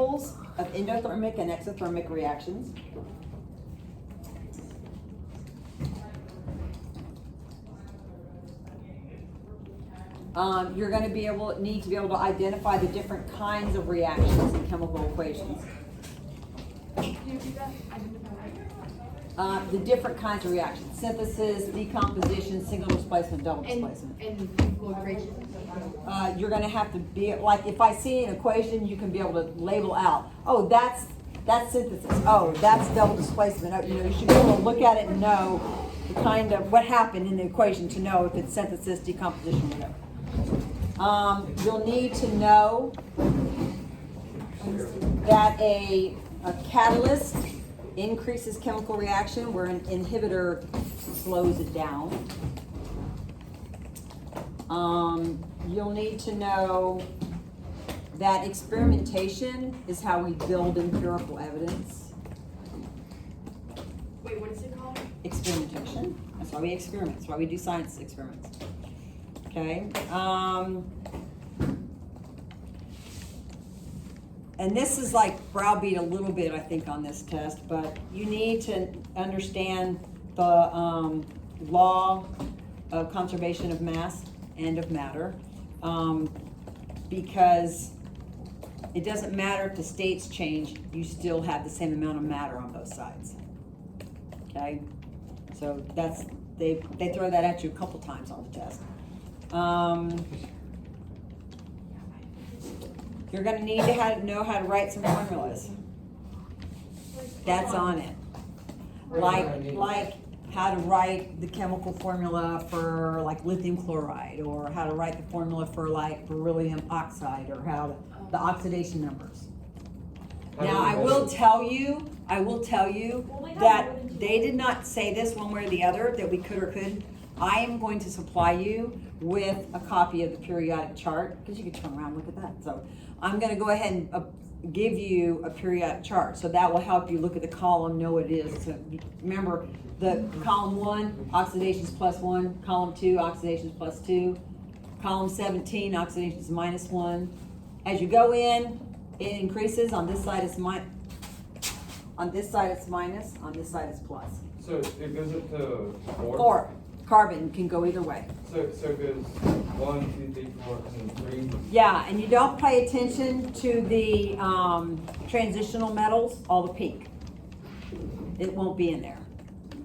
examples of endothermic and exothermic reactions. You're going to need to be able to identify the different kinds of reactions in chemical equations. The different kinds of reactions: synthesis, decomposition, single displacement, double displacement. And equation. You're going to have to be like, if I see an equation, you can be able to label out, oh, that's synthesis. Oh, that's double displacement. Oh, you should be able to look at it and know the kind of what happened in the equation to know if it's synthesis, decomposition, whatever. You'll need to know that a catalyst increases chemical reaction where an inhibitor slows it down. You'll need to know that experimentation is how we build empirical evidence. Wait, what is it called? Experimentation. That's why we experiment. That's why we do science experiments. Okay. And this is like browbeat a little bit, I think, on this test, but you need to understand the law of conservation of mass and of matter, because it doesn't matter if the states change, you still have the same amount of matter on both sides. Okay? So they throw that at you a couple times on the test. You're going to need to know how to write some formulas. That's on it. Like how to write the chemical formula for like lithium chloride, or how to write the formula for like beryllium oxide, or how the oxidation numbers. Now I will tell you that they did not say this one way or the other, that we could or couldn't. I am going to supply you with a copy of the periodic chart, because you can turn around and look at that. So I'm going to go ahead and give you a periodic chart. So that will help you look at the column, know what it is. So remember, the column 1, oxidations +1, column 2, oxidations +2, column 17, oxidations -1. As you go in, it increases. On this side it's on this side it's minus, on this side it's plus. So it goes up to 4? 4. Carbon can go either way. So it goes 1, 2, 3, 4, and then 3. Yeah, and you don't pay attention to the transitional metals, all the pink. It won't be in there.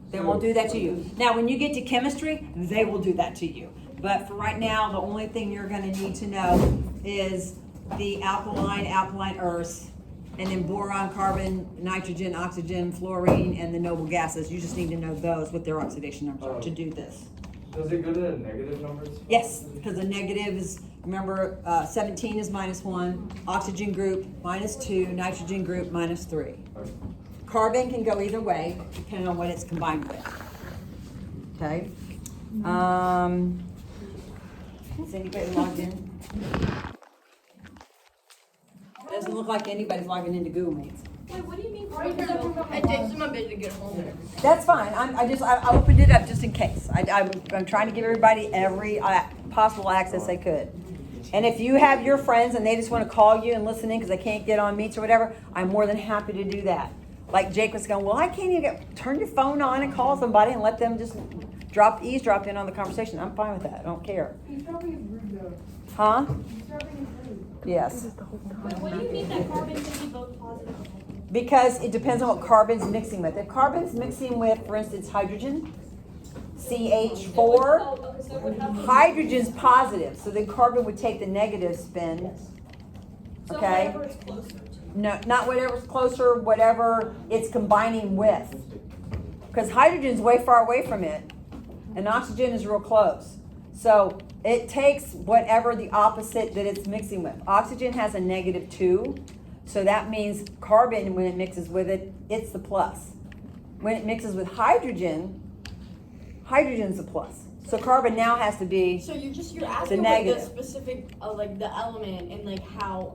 They won't do that to you. Now, when you get to chemistry, they will do that to you. But for right now, the only thing you're going to need to know is the alkaline earths, and then boron, carbon, nitrogen, oxygen, fluorine, and the noble gases. You just need to know those with their oxidation numbers to do this. Does it go to negative numbers? Yes, because the negative is, remember, 17 is -1, oxygen group -2, nitrogen group -3. Okay. Carbon can go either way, depending on what it's combined with. Okay? Is anybody logged in? Doesn't look like anybody's logging into Google Meets. Wait, what do you mean? It takes them a bit to get home. That's fine. I opened it up just in case. I'm trying to give everybody every possible access they could. And if you have your friends and they just want to call you and listen in because they can't get on Meets or whatever, I'm more than happy to do that. Like Jake was going, well, I can't even turn your phone on and call somebody and let them just eavesdrop in on the conversation. I'm fine with that. I don't care. Eavesdropping is rude though. Huh? Eavesdropping is rude. Yes. What do you mean that carbon can be both positive and negative? Because it depends on what carbon's mixing with. If carbon's mixing with, for instance, hydrogen, CH4, hydrogen's positive, so then carbon would take the negative spin. Okay? So whatever it's closer to. No, not whatever's closer, whatever it's combining with. Because hydrogen's way far away from it, and oxygen is real close. So it takes whatever the opposite that it's mixing with. Oxygen has a -2, so that means carbon, when it mixes with it, it's the plus. When it mixes with hydrogen, hydrogen's the plus. So carbon now has to be So you're asking the like the negative. specific like the element and like how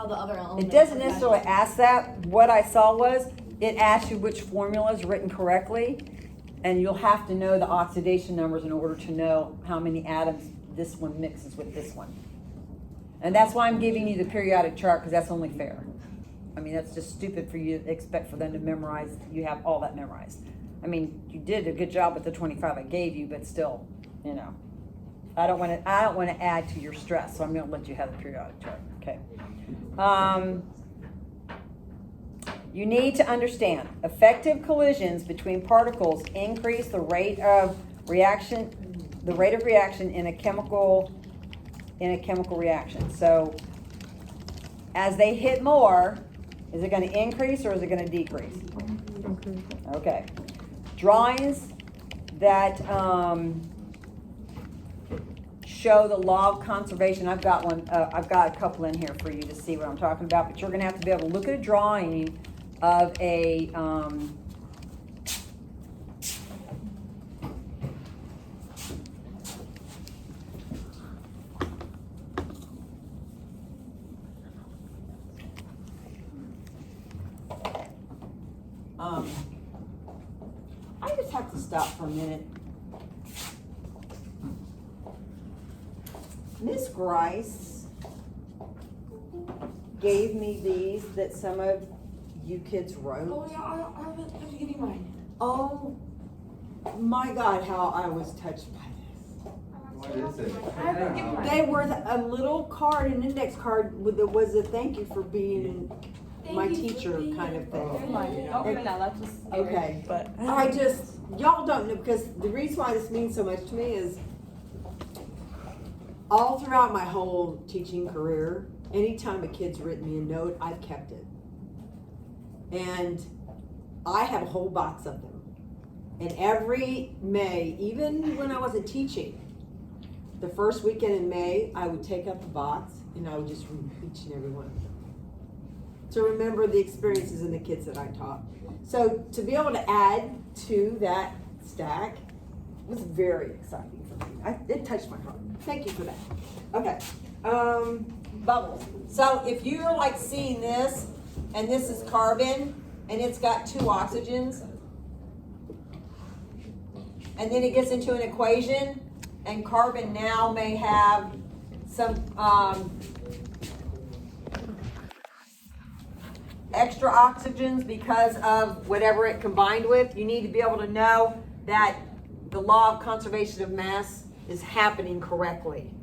the other element. It doesn't necessarily ask that. What I saw was, it asks you which formula is written correctly, and you'll have to know the oxidation numbers in order to know how many atoms this one mixes with this one. And that's why I'm giving you the periodic chart, because that's only fair. I mean, that's just stupid for you to expect for them to memorize, you have all that memorized. I mean, you did a good job with the 25 I gave you, but still, you know. I don't want to add to your stress, so I'm going to let you have the periodic chart, okay? You need to understand, effective collisions between particles increase the rate of reaction in a chemical reaction. So as they hit more, is it going to increase or is it going to decrease? Okay. Drawings that show the law of conservation. I've got one. I've got a couple in here for you to see what I'm talking about. But you're going to have to be able to look at a drawing of a I just have to stop for a minute. Miss Grice gave me these that some of you kids wrote. Oh yeah, I have to give you mine. Oh my God, how I was touched by this. What is it? I haven't given mine. They were a little card, an index card with the was a thank you for being my Thank you for teacher being- kind of thing. Oh, no, that's just Okay. But I just, y'all don't know, because the reason why this means so much to me is all throughout my whole teaching career, anytime a kid's written me a note, I've kept it. And I have a whole box of them. And every May, even when I wasn't teaching, the first weekend in May, I would take up the box and I would just read each and every one of them. To remember the experiences and the kids that I taught. So to be able to add to that stack was very exciting for me. It touched my heart. Thank you for that. Okay. Bubbles. So if you're like seeing this, and this is carbon, and it's got 2 oxygens, and then it gets into an equation, and carbon now may have some extra oxygens because of whatever it combined with. You need to be able to know that the law of conservation of mass is happening correctly.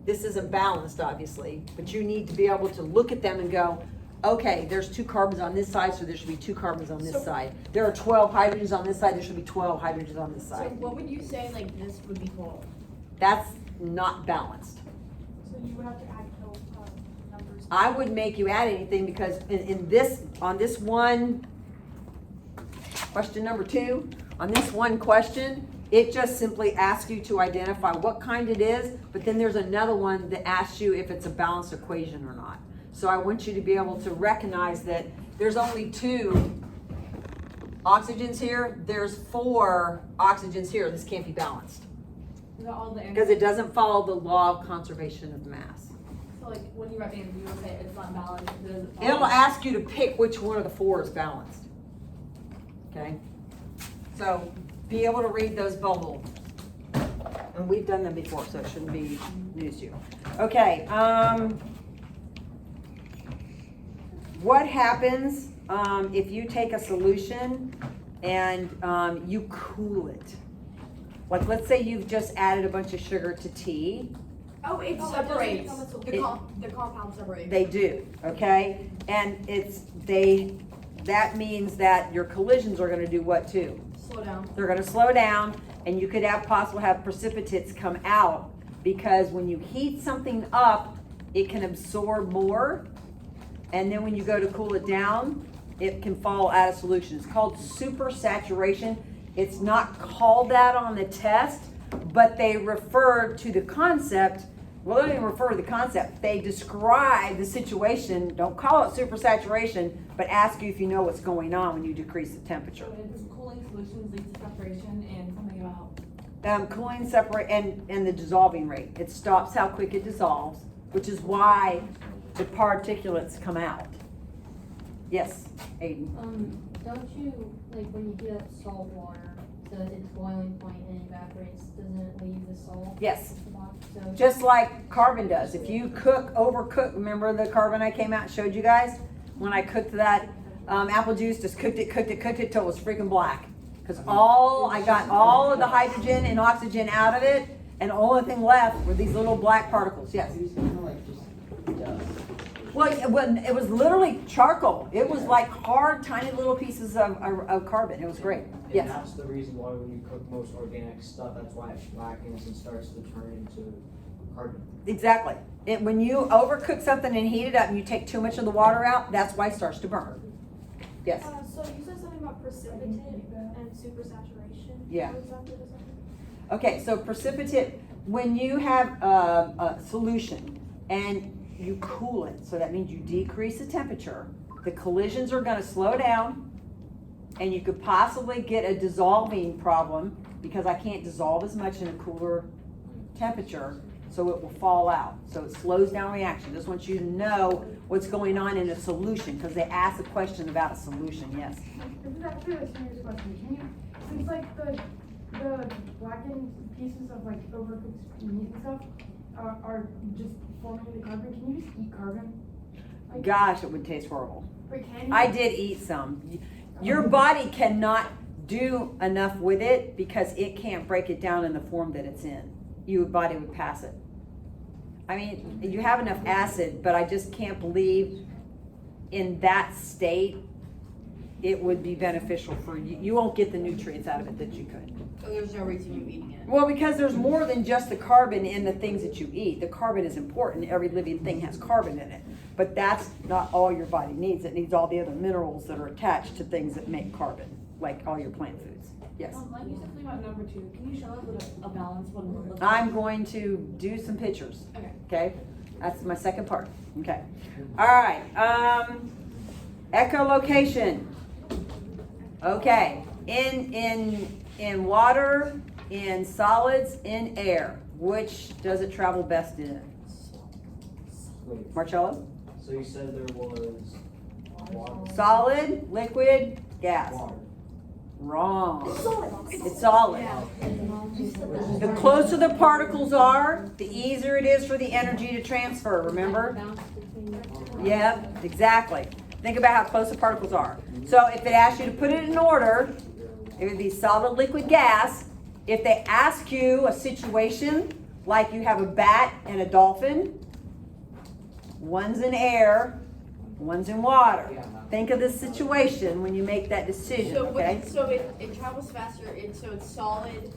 This isn't balanced, obviously, but you need to be able to look at them and go, okay, there's 2 carbons on this side, so there should be 2 carbons on this side. There are 12 hydrogens on this side, there should be 12 hydrogens on this So side. what would you say like this would be full? That's not balanced. So you would have to add those numbers. I wouldn't make you add anything because on this one, question number 2, on this one question, it just simply asks you to identify what kind it is, but then there's another one that asks you if it's a balanced equation or not. So I want you to be able to recognize that there's only 2 oxygens here, there's 4 oxygens here, this can't be balanced. Because it doesn't follow the law of conservation of mass. so like when you write in, you will say it's not balanced. It'll ask you to pick which one of the 4 is balanced. Okay? So be able to read those bubbles. And we've done them before, so it shouldn't be news to you. Okay, what happens if you take a solution and you cool it? Like, let's say you've just added a bunch of sugar to tea. Oh, it Oh, it separates. doesn't The compound separates. They do, okay? And that means that your collisions are gonna do what too? Slow down. They're gonna slow down, and you could have precipitates come out, because when you heat something up, it can absorb more, and then when you go to cool it down, it can fall out of solution. It's called supersaturation. It's not called that on the test, but they refer to the concept. Well, they don't even refer to the concept. They describe the situation. Don't call it supersaturation, but ask you if you know what's going on when you decrease the temperature. So it's cooling solutions lead to separation and something about. Cooling separate and the dissolving rate. It stops how quick it dissolves, which is why the particulates come out. Yes, Aiden. Don't you, like when you heat up salt water, its boiling point and evaporates, doesn't it leave the salt? Yes. at the bottom? So Just like carbon does. If you overcook, remember the carbon I came out and showed you guys? When I cooked that apple juice, just cooked it till it was freaking black. Because I got all of the hydrogen and oxygen out of it, and the only thing left were these little black particles. Yes. It's kind of like just dust. Well, it was literally charcoal. It was like hard, tiny little pieces of carbon. It was great. And Yes. that's the reason why when you cook most organic stuff, that's why it blackens and starts to turn into carbon. Exactly. When you overcook something and heat it up and you take too much of the water out, that's why it starts to burn. Yes. So you said something about precipitate and supersaturation. Yeah. What exactly does that mean? Okay, so precipitate, when you have a solution and you cool it, so that means you decrease the temperature, the collisions are gonna slow down, and you could possibly get a dissolving problem because I can't dissolve as much in a cooler temperature, so it will fall out. So it slows down reaction. Just want you to know what's going on in a solution, because they ask a question about a solution, yes. This is actually a serious question. Can you, since like the blackened pieces of like overcooked meat and stuff are just forming the carbon, can you just eat carbon? Like, Gosh, it would taste horrible. but can you? I did eat some. Your body cannot do enough with it because it can't break it down in the form that it's in. Your body would pass it. I mean, you have enough acid, but I just can't believe in that state it would be beneficial for you. You won't get the nutrients out of it that you could. So there's no reason you eating it. Well, because there's more than just the carbon in the things that you eat. The carbon is important. Every living thing has carbon in it. But that's not all your body needs. It needs all the other minerals that are attached to things that make carbon, like all your plant foods. Yes. Like you said something about number 2, can you show us what a balanced one would look like? I'm going to do some pictures. Okay. Okay? That's my second part. Okay. All right. Echolocation. Okay. In water, in solids, in air. Which does it travel best in? Wait, Marcello? so you said there was water? Solid, liquid, gas. Water. Wrong. It's solid. The closer the particles are, the easier it is for the energy to transfer, remember? Yep, exactly. Think about how close the particles are. So if it asks you to put it in order, it would be solid, liquid, gas. If they ask you a situation, like you have a bat and a dolphin, one's in air, one's in water. Think of this situation when you make that decision, So okay? so it travels faster, so it's solid,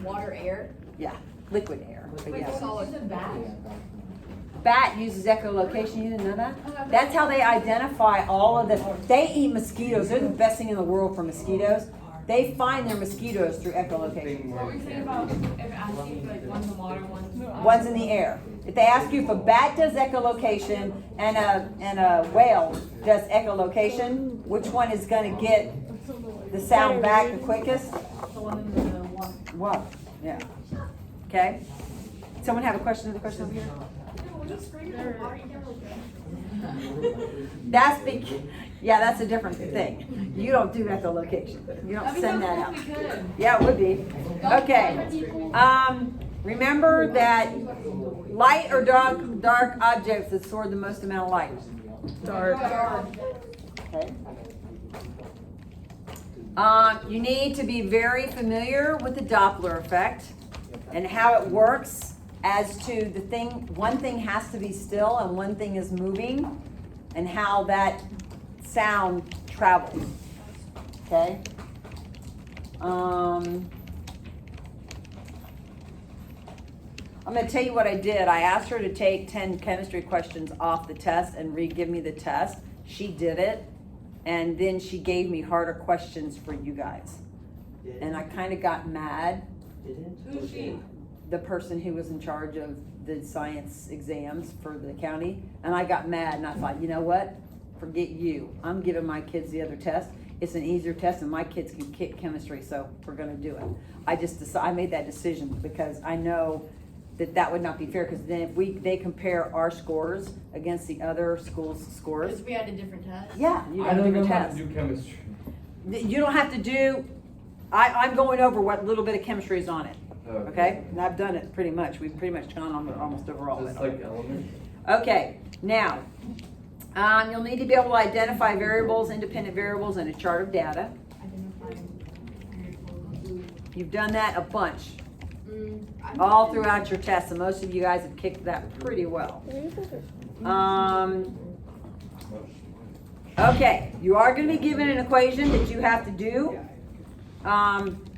water, air. Yeah, liquid air. But Wait, yeah. so you said bat? Bat uses echolocation, you didn't know that? That's how they identify all of the, they eat mosquitoes, they're the best thing in the world for mosquitoes. They find their mosquitoes through echolocation. What were you saying about if asking like one's in water, One's in the air. If they ask you if a bat does echolocation and a whale does echolocation, which one is gonna get the sound back the quickest? The one in the water. Water, yeah. Okay? Someone have a question, another question over here? When you spray it in the water, you get like That's yeah, that's a different thing. You don't do echolocation. You don't send that out. Yeah, it would be. Okay. Remember that light or dark objects absorb the most amount of light. Dark. Okay. You need to be very familiar with the Doppler effect and how it works as to the thing, one thing has to be still and one thing is moving, and how that sound travels. Okay? I'm going to tell you what I did. I asked her to take 10 chemistry questions off the test and re-give me the test. She did it, and then she gave me harder questions for you guys. And I kind of got mad. Who's she? The person who was in charge of the science exams for the county, and I got mad, and I thought, you know what? Forget you. I'm giving my kids the other test. It's an easier test, and my kids can kick chemistry, so we're going to do it. I made that decision because I know that would not be fair, because then if they compare our scores against the other schools' scores. Because we had a different test. Yeah, you I got a don't know different how to test. do chemistry. You don't have to do I'm going over what little bit of chemistry is on it, Oh, okay? And I've done it pretty much. We've pretty much gone on almost over all of Just it. like element. Okay, now, you'll need to be able to identify variables, independent variables, in a chart of data. You've done that a bunch, all throughout your tests, and most of you guys have kicked that pretty well. Okay, you are going to be given an equation that you have to do.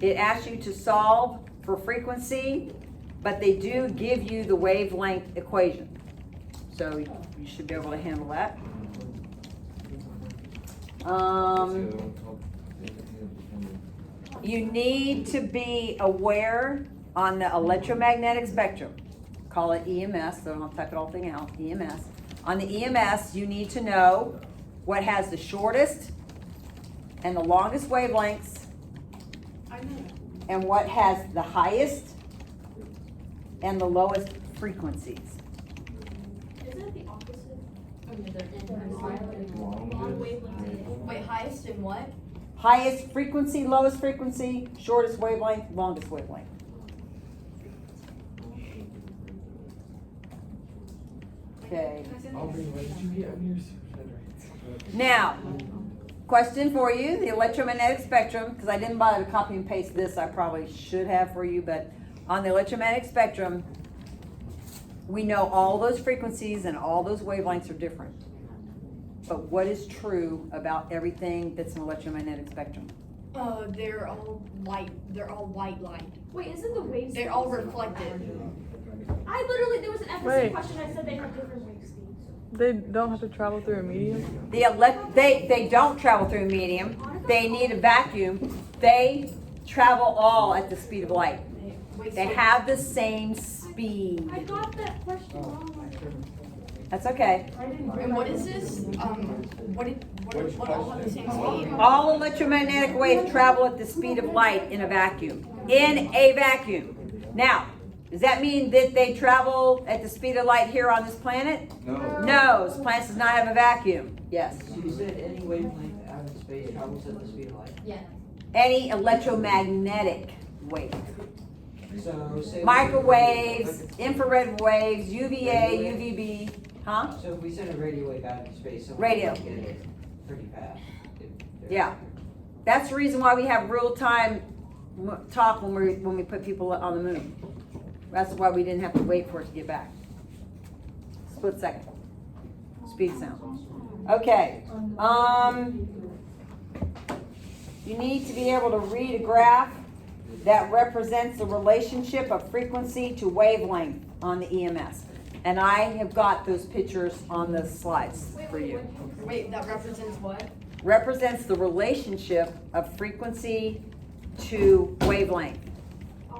It asks you to solve for frequency, but they do give you the wavelength equation. So you should be able to handle that. You need to be aware on the electromagnetic spectrum. Call it EMS, so I don't type it all thing out, EMS. On the EMS, you need to know what has the shortest and the longest wavelengths, and what has the highest and the lowest frequencies. Isn't it the opposite? Wait, highest in what? Highest frequency, lowest frequency, shortest wavelength, longest wavelength. Okay. Aubrey, what did you get on yours? Now, question for you, the electromagnetic spectrum, because I didn't bother to copy and paste this, I probably should have for you, but on the electromagnetic spectrum, we know all those frequencies and all those wavelengths are different. But what is true about everything that's an electromagnetic spectrum? They're all white. They're all white light. Wait, isn't the wave They're all reflected. I literally, there was an FSC Wait. question that said they have different wave speeds. They don't have to travel through a medium? They don't travel through a medium. They need a vacuum. They travel all at the speed of light. They have the same speed. I got that question wrong. That's okay. And what is this? What all have the same speed? All electromagnetic waves travel at the speed of light in a vacuum. In a vacuum. Now, does that mean that they travel at the speed of light here on this planet? No. No, this planet does not have a vacuum. Yes. So you said any wavelength out in space travels at the speed of light? Yeah. Any electromagnetic wave. So say Microwaves, infrared waves, UVA, UVB, huh? So if we send a radio wave out into space, someone Radio. can get it pretty fast. Yeah. That's the reason why we have real-time talk when we put people on the moon. That's why we didn't have to wait for it to get back. Split second. Speed sound. Okay. You need to be able to read a graph that represents the relationship of frequency to wavelength on the EMS. And I have got those pictures on the slides for you. Wait, that represents what? Represents the relationship of frequency to wavelength.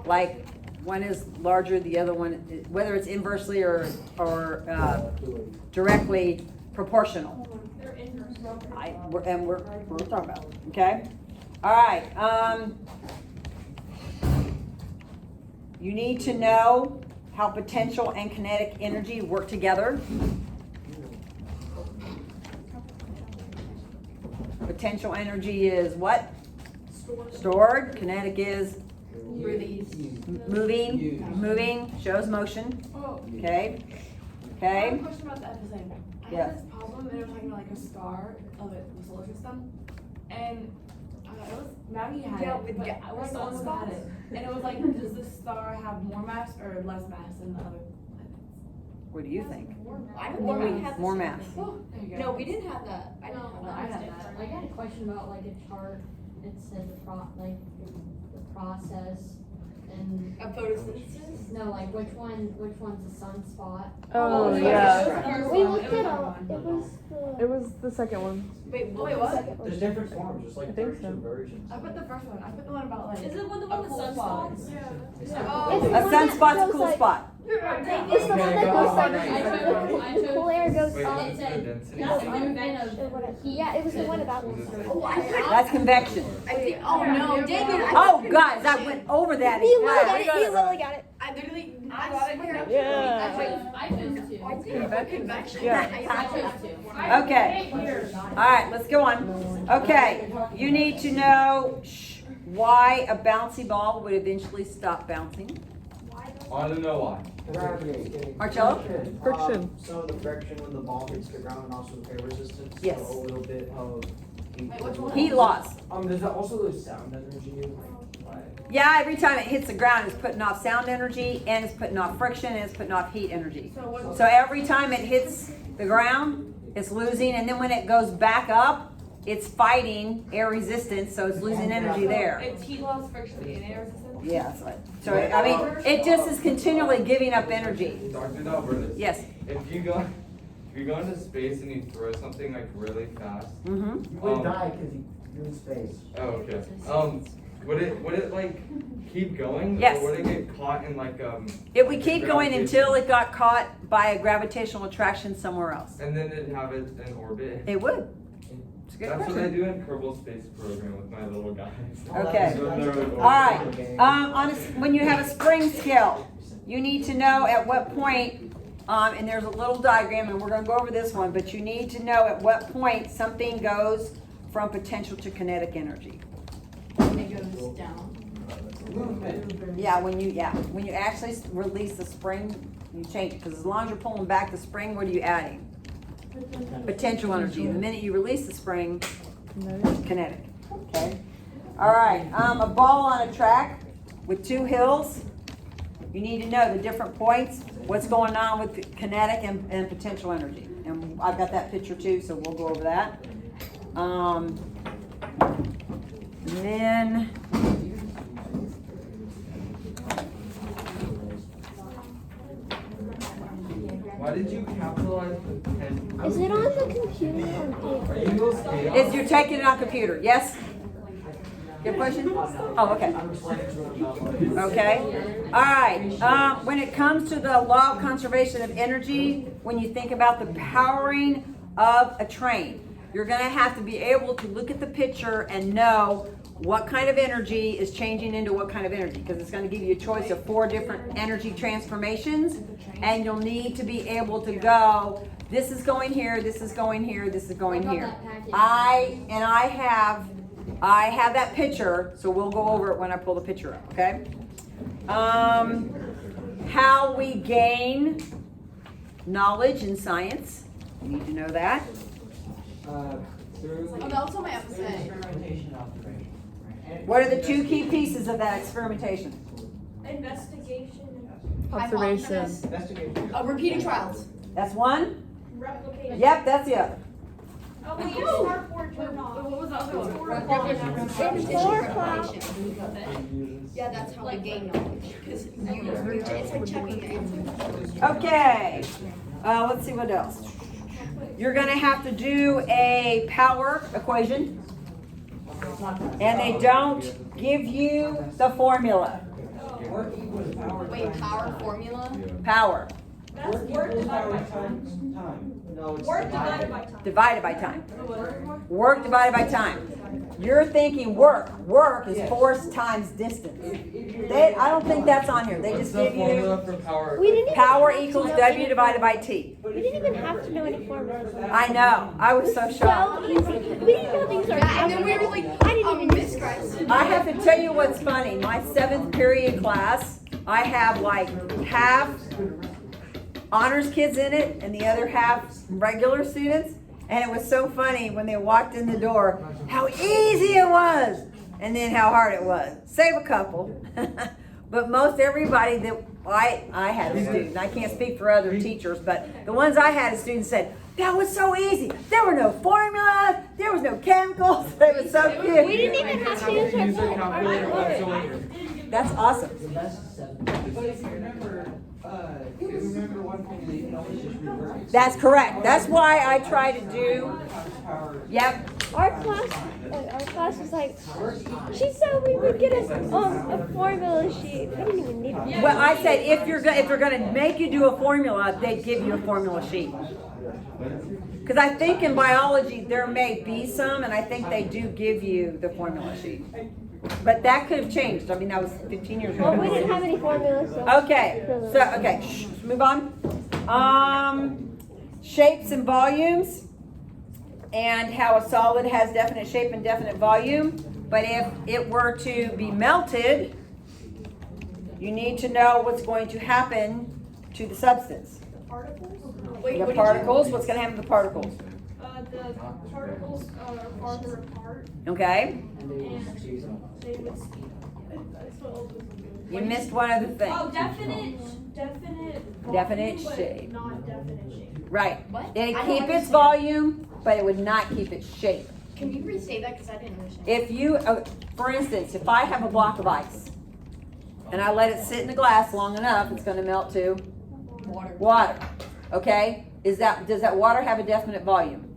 Like one is larger, the other one, whether it's inversely or directly proportional. They're inverse. We're talking about, okay? All right, you need to know how potential and kinetic energy work together. Potential energy is what? Stored. Kinetic is Release. moving, shows motion. Okay, I have okay. a question about the FSA. I Yeah. had this problem, and it was talking about like a star of the solar system, and it was Maggie had Yeah, it, with but ga- like like someone had it, and it was like, does this star have more mass or less mass than the other planets? What do you think? I don't think we had More the same math. thing. Oh, there you go. No, we didn't have that. I didn't Well, I have had that. that. I got a question about like a chart. It said the process and A photosynthesis? no, like which one's a sunspot? Oh, no, yeah. We looked it it up. up. It was It was the second one. Wait, Wait, what? There's different forms, just I like think 32 so. versions. I put the first one. I put the one about like. Is it one the a one with cool sunspots? spot. Yeah. It's A the one that sunspot's a goes cool like- spot. It's the one that Okay, goes go like, on. the cool air goes Wait, up. what's the density? That's the movement of. or whatever. Yeah, it was the one about. That's convection. I think, oh no, David, Oh, guys, I went over that. He literally Guys. got it. He literally got it. I literally, I got it here. Yeah. I chose two. I did. Convection. Yeah. I chose two. Okay. All right, let's go on. Okay, you need to know why a bouncy ball would eventually stop bouncing. I don't know why. Gravity. Marcello? Friction. Some of the friction when the ball hits the ground and also air resistance. Yes. So a little bit of heat. Wait, which one? Heat loss. Does that also lose sound energy? Yeah, every time it hits the ground, it's putting off sound energy, and it's putting off friction, and it's putting off heat energy. So what? So every time it hits the ground, it's losing, and then when it goes back up, it's fighting air resistance, so it's losing energy there. It's heat loss, friction, and air resistance. Yeah, that's right. So, I mean, it just is continually giving up energy. Dr. Yes. If you go into space and you throw something like really fast. Mm-hmm. You would die because you're in space. Oh, okay. Would it like keep going? Yes. Or would it get caught in like It would keep going until it got caught by a gravitational attraction somewhere else. and then it'd have it in orbit? It would. It's a good That's what I question. do in Kerbal Space Program with my little guys. Okay. So they're in All right. orbit. When you have a spring scale, you need to know at what point, and there's a little diagram, and we're going to go over this one, but you need to know at what point something goes from potential to kinetic energy. It goes down. Yeah, when you actually release the spring, you change it, because as long as you're pulling back the spring, what are you adding? Potential energy. The minute you release the spring, kinetic. Okay. All right. A ball on a track with two hills. You need to know the different points. What's going on with kinetic and potential energy. And I've got that picture too, so we'll go over that. Then. Why did you capitalize the pen? Is it on the computer or Are paper? you those chaos? If you're taking it on computer, yes? Your question? Oh, okay. I'm explaining to them about Okay. All right. When it comes to the law of conservation of energy, when you think about the powering of a train, you're going to have to be able to look at the picture and know what kind of energy is changing into what kind of energy, because it's going to give you a choice of 4 different energy transformations, and you'll need to be able to go, this is going here, this is going here, this is going here. I have that picture, so we'll go over it when I pull the picture up, okay? How we gain knowledge in science. You need to know that. through Oh, that's what I have to say. experimentation observation. What are the 2 key pieces of that experimentation? Investigation, Observation. Investigation. Repeating trials. That's one? replication. Yep, that's the other. Oh, we use smartboard What terminology. was the other one? In 4 o'clock. Yeah, that's how I gain knowledge. Because it's like checking the answer. Okay. Let's see what else. You're going to have to do a power equation, and they don't give you the formula. Wait, power formula? Power That's work divided by time. No, it's Work divided by time. divided by time. Work divided by time. You're thinking work. Work is force times distance. I don't think that's on here. They What's just the give you formula for power? We didn't even power have to equals know W any- divided by T. We didn't even have to know any formulas. I know. I was so shocked. So easy. We didn't know these are. Yeah, and then we were like, I didn't even Miss Grice. I have to tell you what's funny. My 7th period class, I have like half honors kids in it and the other half regular students. And it was so funny when they walked in the door, how easy it was, and then how hard it was. Save a couple. But most everybody that I had a student, I can't speak for other teachers, but the ones I had as students said, that was so easy. There were no formulas, there was no chemicals. It was so cute. We didn't even have to use Use a our calculator whatsoever. That's awesome. But if you remember, one thing that you can always just reverse. That's correct. That's why I try to do. Yep. Our class was like, she said we would get a formula sheet. We didn't even need it. Well, I said if they're gonna make you do a formula, they'd give you a formula sheet. Because I think in biology there may be some, and I think they do give you the formula sheet. But that could have changed. I mean, that was 15 years Well, we ago. didn't have any formulas. So. Okay. So let's move on. Shapes and volumes. and how a solid has definite shape and definite volume. But if it were to be melted, you need to know what's going to happen to the substance. Wait, The particles, what's going to happen to the particles? The particles are farther apart Okay? And they would squeeze on. they would speed. That's what all those You missed one other thing. Oh, definite Definite volume, but shape. not definite shape. Right. What? It'd I don't keep its understand. volume, but it would not keep its shape. Can you restate that, because I didn't understand? If you, for instance, if I have a block of ice and I let it sit in the glass long enough, it's going to melt to Water. water. Okay? Does that water have a definite volume?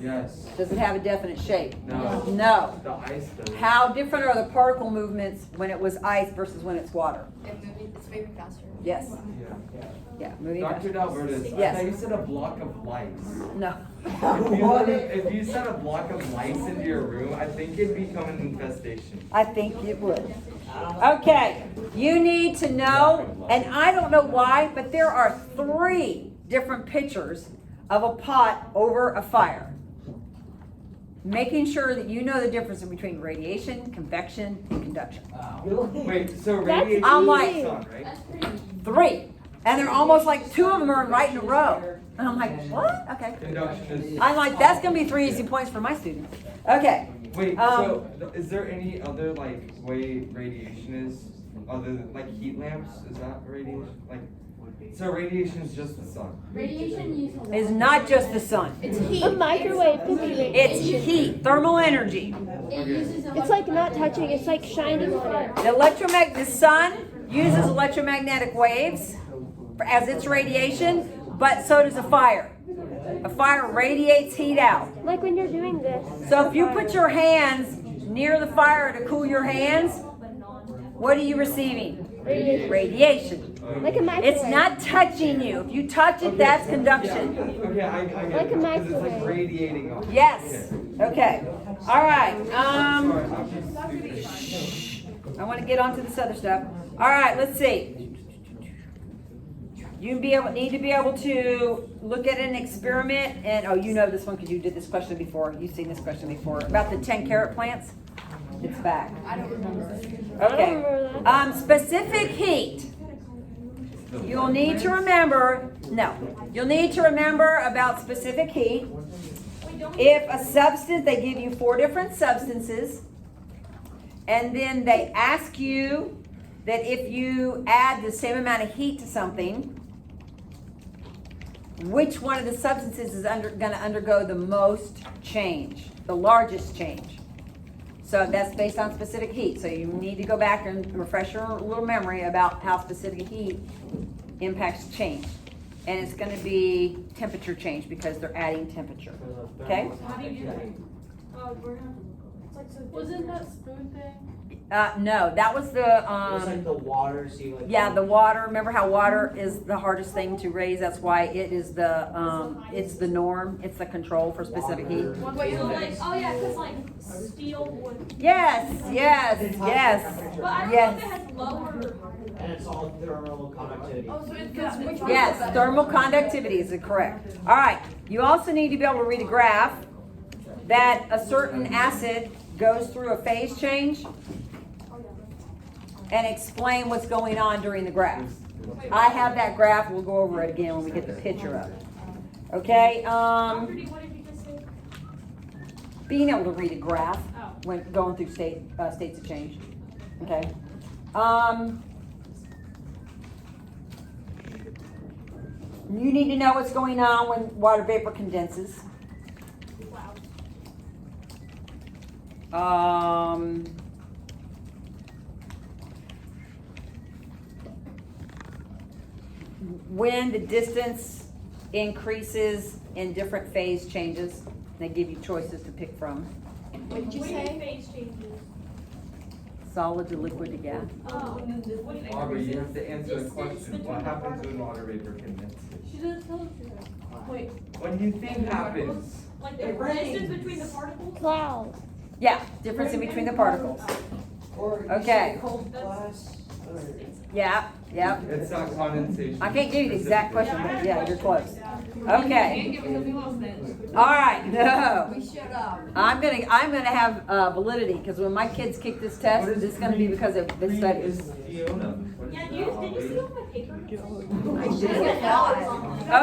Yes. Does it have a definite shape? No. No. The ice does. How different are the particle movements when it was ice versus when it's water? It's moving faster. Yes. Yeah. Yeah. Moving Dr. faster. Albertus, Yes. I thought you said a block of lice. No. If you set a block of lice into your room, I think it'd become an infestation. I think it would. Okay, you need to know, and I don't know why, but there are 3 different pictures of a pot over a fire. Making sure that you know the difference between radiation, convection, and conduction. Wait, so That's radiation I'm is like- the sun, right? 3. And they're almost like 2 of them are right in a row. And I'm like, what? Okay. Conduction is. I'm like, that's gonna be 3 easy points for my students. Okay. Wait, Um, so is there any other like way radiation is other than like heat lamps? Is that radiation? Like, so radiation is just the sun. Radiation uses. It's not just the sun. It's heat. A microwave could be It's radiation. heat, thermal energy. It uses. It's like not touching, it's like shining on it. The sun uses electromagnetic waves as its radiation, but so does a fire. A fire radiates heat out. Like when you're doing this. So if you put your hands near the fire to cool your hands, what are you receiving? Radiation. Radiation. Like a microwave. It's not touching you. If you touch it, that's conduction. Okay, I get Like it. a 'Cause it's like microwave. radiating off. Yes. Okay. All right. Sorry, I'm just stupid. I want to get onto this other stuff. All right. Let's see. You need to be able to look at an experiment, and oh, you know this one because you did this question before. You've seen this question before about the 10-carat plants. It's back. I don't remember. Okay. Specific heat. You'll need to remember. No. You'll need to remember about specific heat. If a substance, they give you 4 different substances, and then they ask you that if you add the same amount of heat to something, which one of the substances is going to undergo the most change, the largest change. So that's based on specific heat. So you need to go back and refresh your little memory about how specific heat impacts change. And it's going to be temperature change because they're adding temperature. Okay? How do you do that? We're gonna. It's like so. Wasn't that spoon thing? No, that was It's like the, the water, see like. yeah, the water. Remember how water is the hardest thing to raise? That's why it is it's the norm. It's the control for specific heat. Wait, so like, oh yeah, because like steel would. Yes, yes, yes, But I don't know yes. if it has lower. And it's all thermal conductivity. Oh, so it's which one? Yes, thermal conductivity is correct. All right, you also need to be able to read a graph that a certain acid goes through a phase change and explain what's going on during the graph. I have that graph, we'll go over it again when we get the picture up. Okay, Dr. D, what did you just say? being able to read a graph Oh. when going through states of change. Okay. You need to know what's going on when water vapor condenses. Wow. When the distance increases in different phase changes, they give you choices to pick from. What did you What do you say? phase changes? Solid to liquid to gas. What do you Aubrey, you have to answer the question. What happens when water vapor condenses? She doesn't tell us that. Wait. What do you think happens? Like the distance between the particles? Clouds. Yeah, difference in between the particles. Or you Okay. see cold glass, Yeah, yeah. It's not condensation. I can't give you the exact question, but yeah, you're close. Okay. Give me something else then. All right. No. We showed up. I'm gonna have validity because when my kids kick this test, it's gonna be because of this study. Fiona. Yeah, did you see all my paper?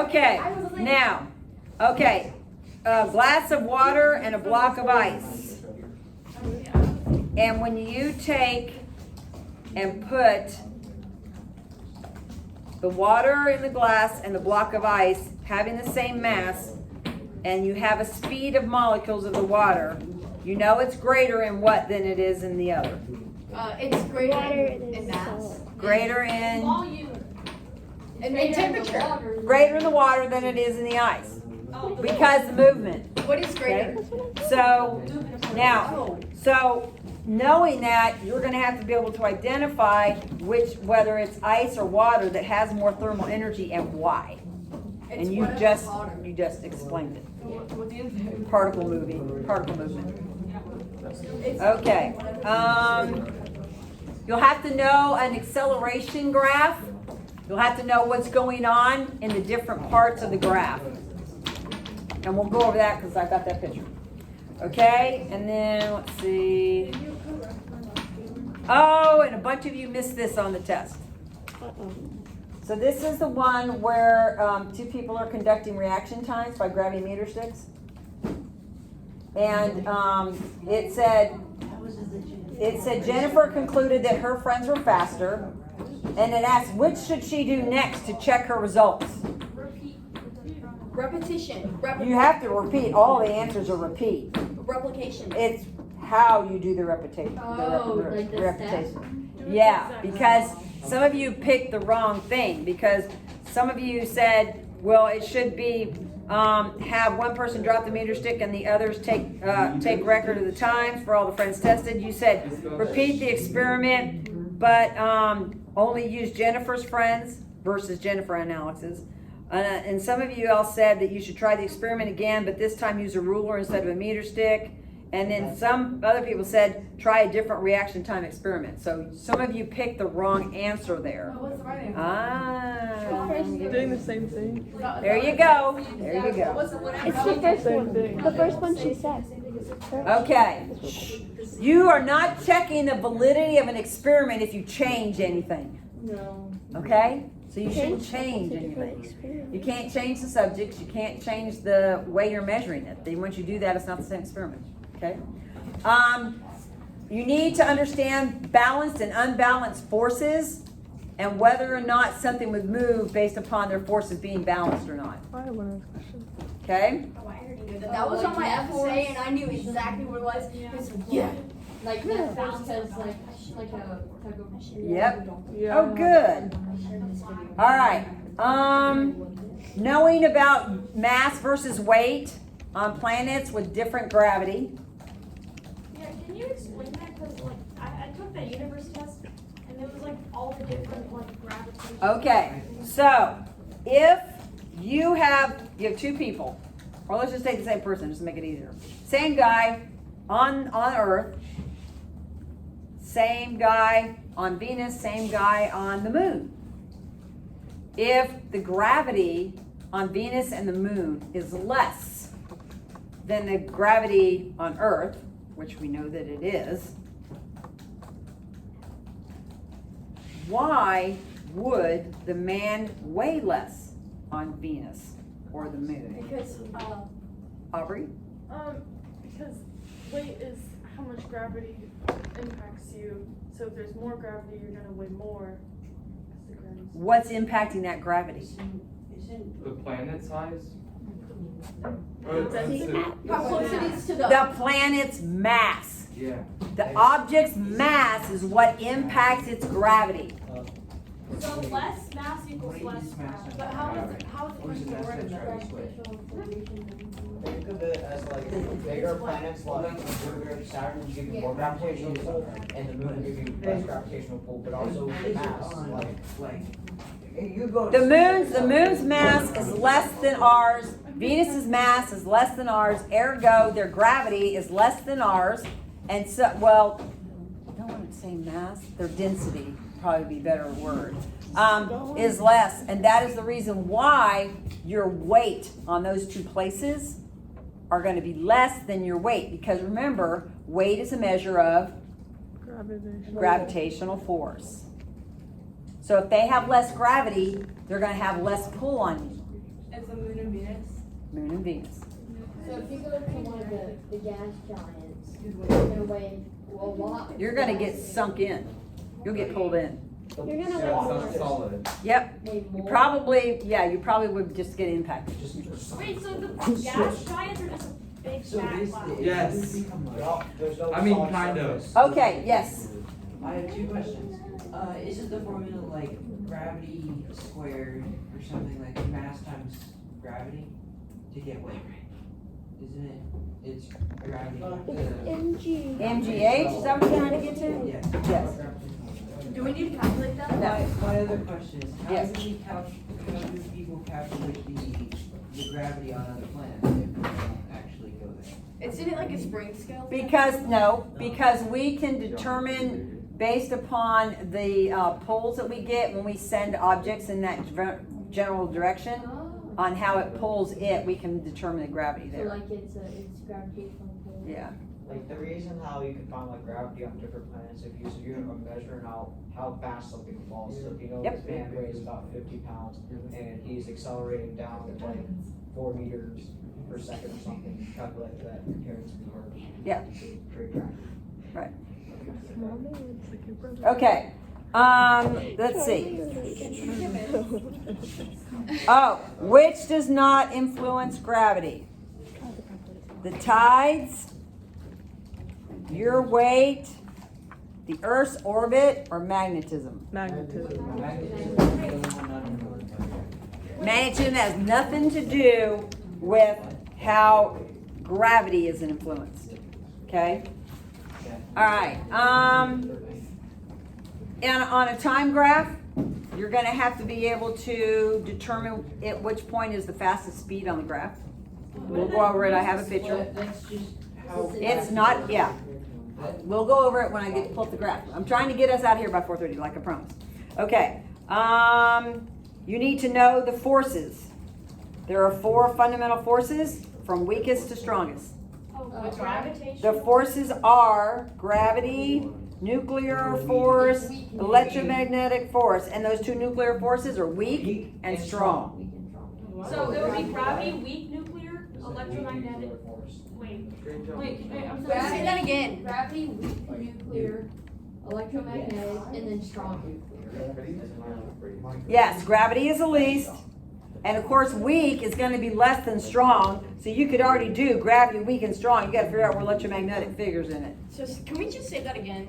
Okay. Now. Okay. A glass of water and a block of ice. And when you take and put the water in the glass and the block of ice having the same mass, and you have a speed of molecules of the water, you know it's greater in what than it is in the other. It's greater Water in is mass. Greater in Volume. And temperature. greater in the water than it is in the ice. Because the movement. What is greater? So now, so knowing that, you're gonna have to be able to identify whether it's ice or water that has more thermal energy and why. And you just explained it. What the inside? Particle movement. Okay. You'll have to know an acceleration graph. You'll have to know what's going on in the different parts of the graph. And we'll go over that because I got that picture. Okay, and then let's see. Oh, and a bunch of you missed this on the test. So this is the one where two people are conducting reaction times by gravity meter sticks. And it said Jennifer concluded that her friends were faster. And it asked, which should she do next to check her results? Repetition. You have to repeat. All the answers are repeat. Replication. It's how you do the repetition. Like the repetition. Yeah, because some of you picked the wrong thing. Because some of you said, well, it should be have one person drop the meter stick and the others take record of the times for all the friends tested. You said repeat the experiment, but only use Jennifer's friends versus Jennifer and Alex's. And some of you all said that you should try the experiment again, but this time use a ruler instead of a meter stick. And then some other people said try a different reaction time experiment. So some of you picked the wrong answer there. What's the right answer? Doing the same thing. There you go. There you go. It's the first Same one. thing. The first one she said. Okay. You are not checking the validity of an experiment if you change anything. No. Okay? So you shouldn't change anything. You can't change the subjects. You can't change the way you're measuring it. Then once you do that, it's not the same experiment. Okay? You need to understand balanced and unbalanced forces and whether or not something would move based upon their forces being balanced or not. I have one other question. Okay? That was on my FSA and I knew exactly what it was. It was Like that bounce has like a type of. Yep. Yeah. Oh, good. All right. Knowing about mass versus weight on planets with different gravity. Yeah, can you explain that? Because like I took that universe test and it was like all the different like gravitation. Okay. So if you have two people, or let's just take the same person just to make it easier. Same guy on Earth, same guy on Venus, same guy on the moon. If the gravity on Venus and the moon is less than the gravity on Earth, which we know that it is, why would the man weigh less on Venus or the moon? because Aubrey? Because weight is how much gravity impacts you. So if there's more gravity, you're gonna weigh more. What's impacting that gravity? The planet size? how close it is to The planet's mass. Yeah. The object's mass is what impacts its gravity. So less mass equals less gravity. But how is it important though? Think of it as like bigger planets like Jupiter, Saturn will give you more gravitational pull, and the moon will give you less gravitational pull, but also the mass, The moon's mass is less than ours. Venus's mass is less than ours. Ergo, their gravity is less than ours. And so, well, I don't want to say mass, their density. probably be a better word, is less. And that is the reason why your weight on those two places are going to be less than your weight. Because remember, weight is a measure of gravitational force. So if they have less gravity, they're going to have less pull on you. It's the Moon and Venus. Moon and Venus. So if you go to one of the gas giants, you're gonna weigh a lot. You're going to get sunk in. You'll get pulled in. You're gonna Yeah, weigh so more. it's solid. Yep. Weigh You more. probably, you probably would just get impacted. Wait, so the gas giants are just a big fat cloud? Yes. There's no I mean, solid kind of. surface. Okay, yes. I have two questions. Isn't the formula like gravity squared or something like mass times gravity to get weight? Isn't it? It's gravity. MG. MGH, is that what you're trying to get to? Yeah. Yes. Do we need to calculate that? My other question is, how Yes. how do people calculate the gravity on other planets if we don't actually go there? Isn't it like a spring scale? Because we can determine based upon the pulls that we get when we send objects in that general direction, on how it pulls it, we can determine the gravity So there. like it's gravitational pull. Yeah. Like the reason how you can find like gravity on different planets, if you use a unit of measuring how fast something falls. So if you know Yep. this man weighs about 50 pounds and he's accelerating down at like 4 meters per second or something, you calculate that compared to the Earth. Yeah. Great gravity. Right. Small man, it's like your brother. Okay. Let's see. Oh, which does not influence gravity? The tides, your weight, the Earth's orbit, or magnetism? Magnetism. Magnetism has nothing to do with how gravity is influenced. Okay? All right. And on a time graph, you're going to have to be able to determine at which point is the fastest speed on the graph. We'll go over it. I have a picture. That's just how. It's not, yeah. We'll go over it when I get to pull up the graph. I'm trying to get us out of here by 4:30, like I promised. Okay. You need to know the forces. There are 4 fundamental forces from weakest to strongest. Oh, gravitation. The forces are gravity, nuclear force, electromagnetic force, and those 2 nuclear forces are weak and strong. So it would be gravity, weak nuclear, electromagnetic. Wait, I'm sorry. Say that again. Gravity, weak nuclear, electromagnetic, and then strong nuclear. Yes, gravity is the least, and of course weak is going to be less than strong, so you could already do gravity, weak, and strong. You got to figure out where electromagnetic figures in it. So can we just say that again?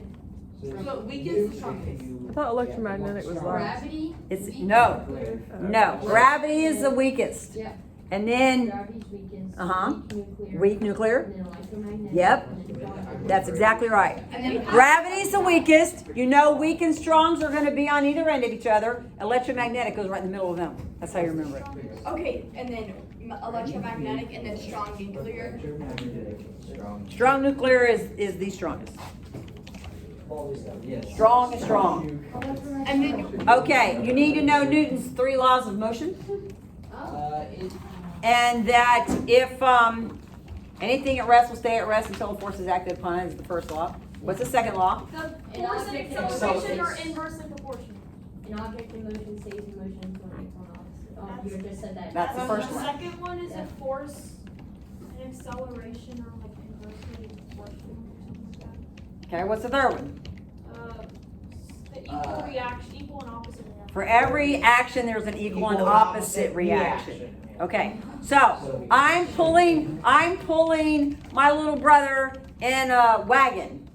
So weakest to strongest. I thought electromagnetic was last. Gravity. It's weak no, nuclear, no. Gravity is the weakest, Yeah. and then Gravity's weakest. Uh-huh. Weak nuclear. weak nuclear. And then electromagnetic. Yep. And then strong nuclear. That's exactly right. And then Gravity's the weakest. You know, weak and strongs are going to be on either end of each other. Electromagnetic goes right in the middle of them. That's how you remember it. okay, and then electromagnetic, and then strong nuclear. Strong nuclear is the strongest. Yes. Strong is strong. And then Okay, you need to know Newton's 3 laws of motion, and that if anything at rest will stay at rest until the force is acted upon it is the first law. What's the second law? The force and acceleration are inversely proportional. An object in motion stays in motion until it's on opposite. You just said that. That's the first The one. second one is if force and acceleration are like inversely proportional or something like Okay, what's the third one? that. The equal reaction, equal and opposite reaction. For every action, there's an equal and opposite reaction. Okay, so I'm pulling my little brother in a wagon,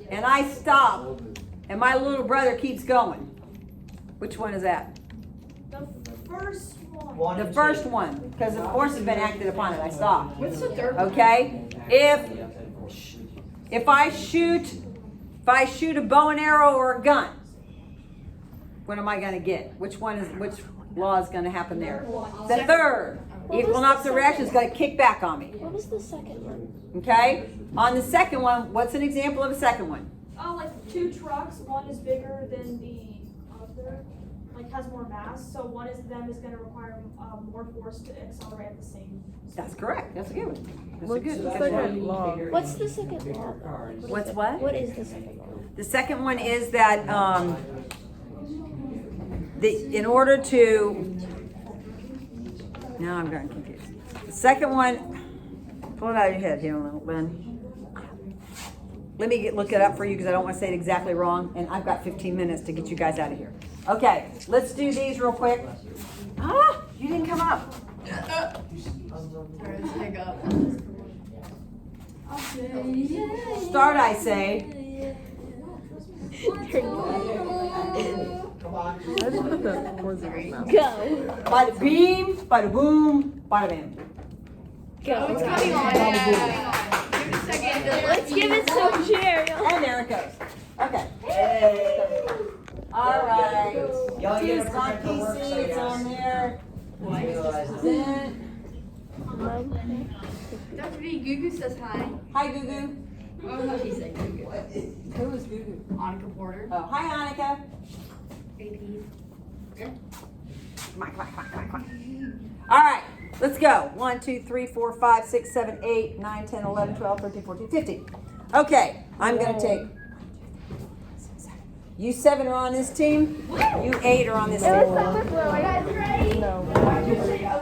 and I stop, and my little brother keeps going. Which one is that? The first one. The first one, because the force has been acted upon it. I stop. what's the third one? Okay, if I shoot a bow and arrow or a gun, what am I going to get? Which law is going to happen there? The third. Equal and opposite reaction is going to kick back on me. What was the second one? Okay? On the second one, what's an example of a second one? Oh, like 2 trucks, one is bigger than the faster, like has more mass, so one is gonna require more force to accelerate at the same speed. That's correct. That's a good one. That's a What's good the one. second law? What's the second law? What's what? What is the second law? The second one is that in order to, now I'm getting confused. The second one, pull it out of your head here a little, Lynn. Let me look it up for you because I don't want to say it exactly wrong, and I've got 15 minutes to get you guys out of here. Okay, let's do these real quick. Ah, you didn't come up. Start, I say. Come on. Let's put the words in his mouth. Go. Bada beam, bada boom, bada bam. Go. It's coming on. Yeah. Give it a second. Let's give it some cheer. And there it goes. Okay. All right. Y'all get It's a on perfect work, PC, so it's yes. on there. Then, Dr.D, Gugu says hi. hi, Gugu. Oh, no, she said Gugu. Who is Gugu? Monica Porter. Oh, hi, Annika. AP. Come on. All right, let's go. 1, 2, 3, 4, 5, 6, 7, 8, 9, 10, 11, 12, 13, 14, 15. Okay, I'm going to take. You 7 are on this team. You 8 are on this team. No.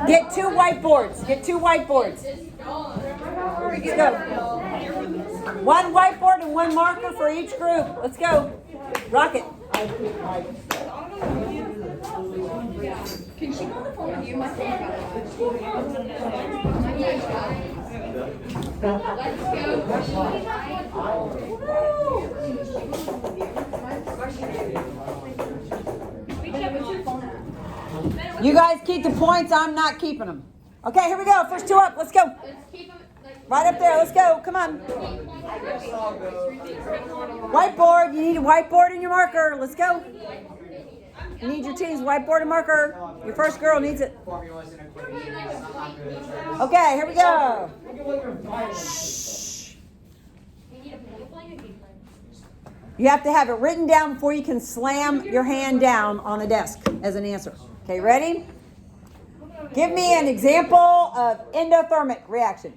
Get 2 whiteboards. Let's go. 1 whiteboard and 1 marker for each group. Let's go. Rock it. Can she go on the phone with you? My phone got You guys keep the points. I'm not keeping them. Okay, here we go. First 2 up. Let's go. Right up there. Let's go. Come on. Whiteboard. You need a whiteboard and your marker. Let's go. You need your team's whiteboard and marker. Your first girl needs it. Formulas and equations. I'm good. Okay, here we go. You have to have it written down before you can slam your hand down on the desk as an answer. Okay, ready? Give me an example of endothermic reaction.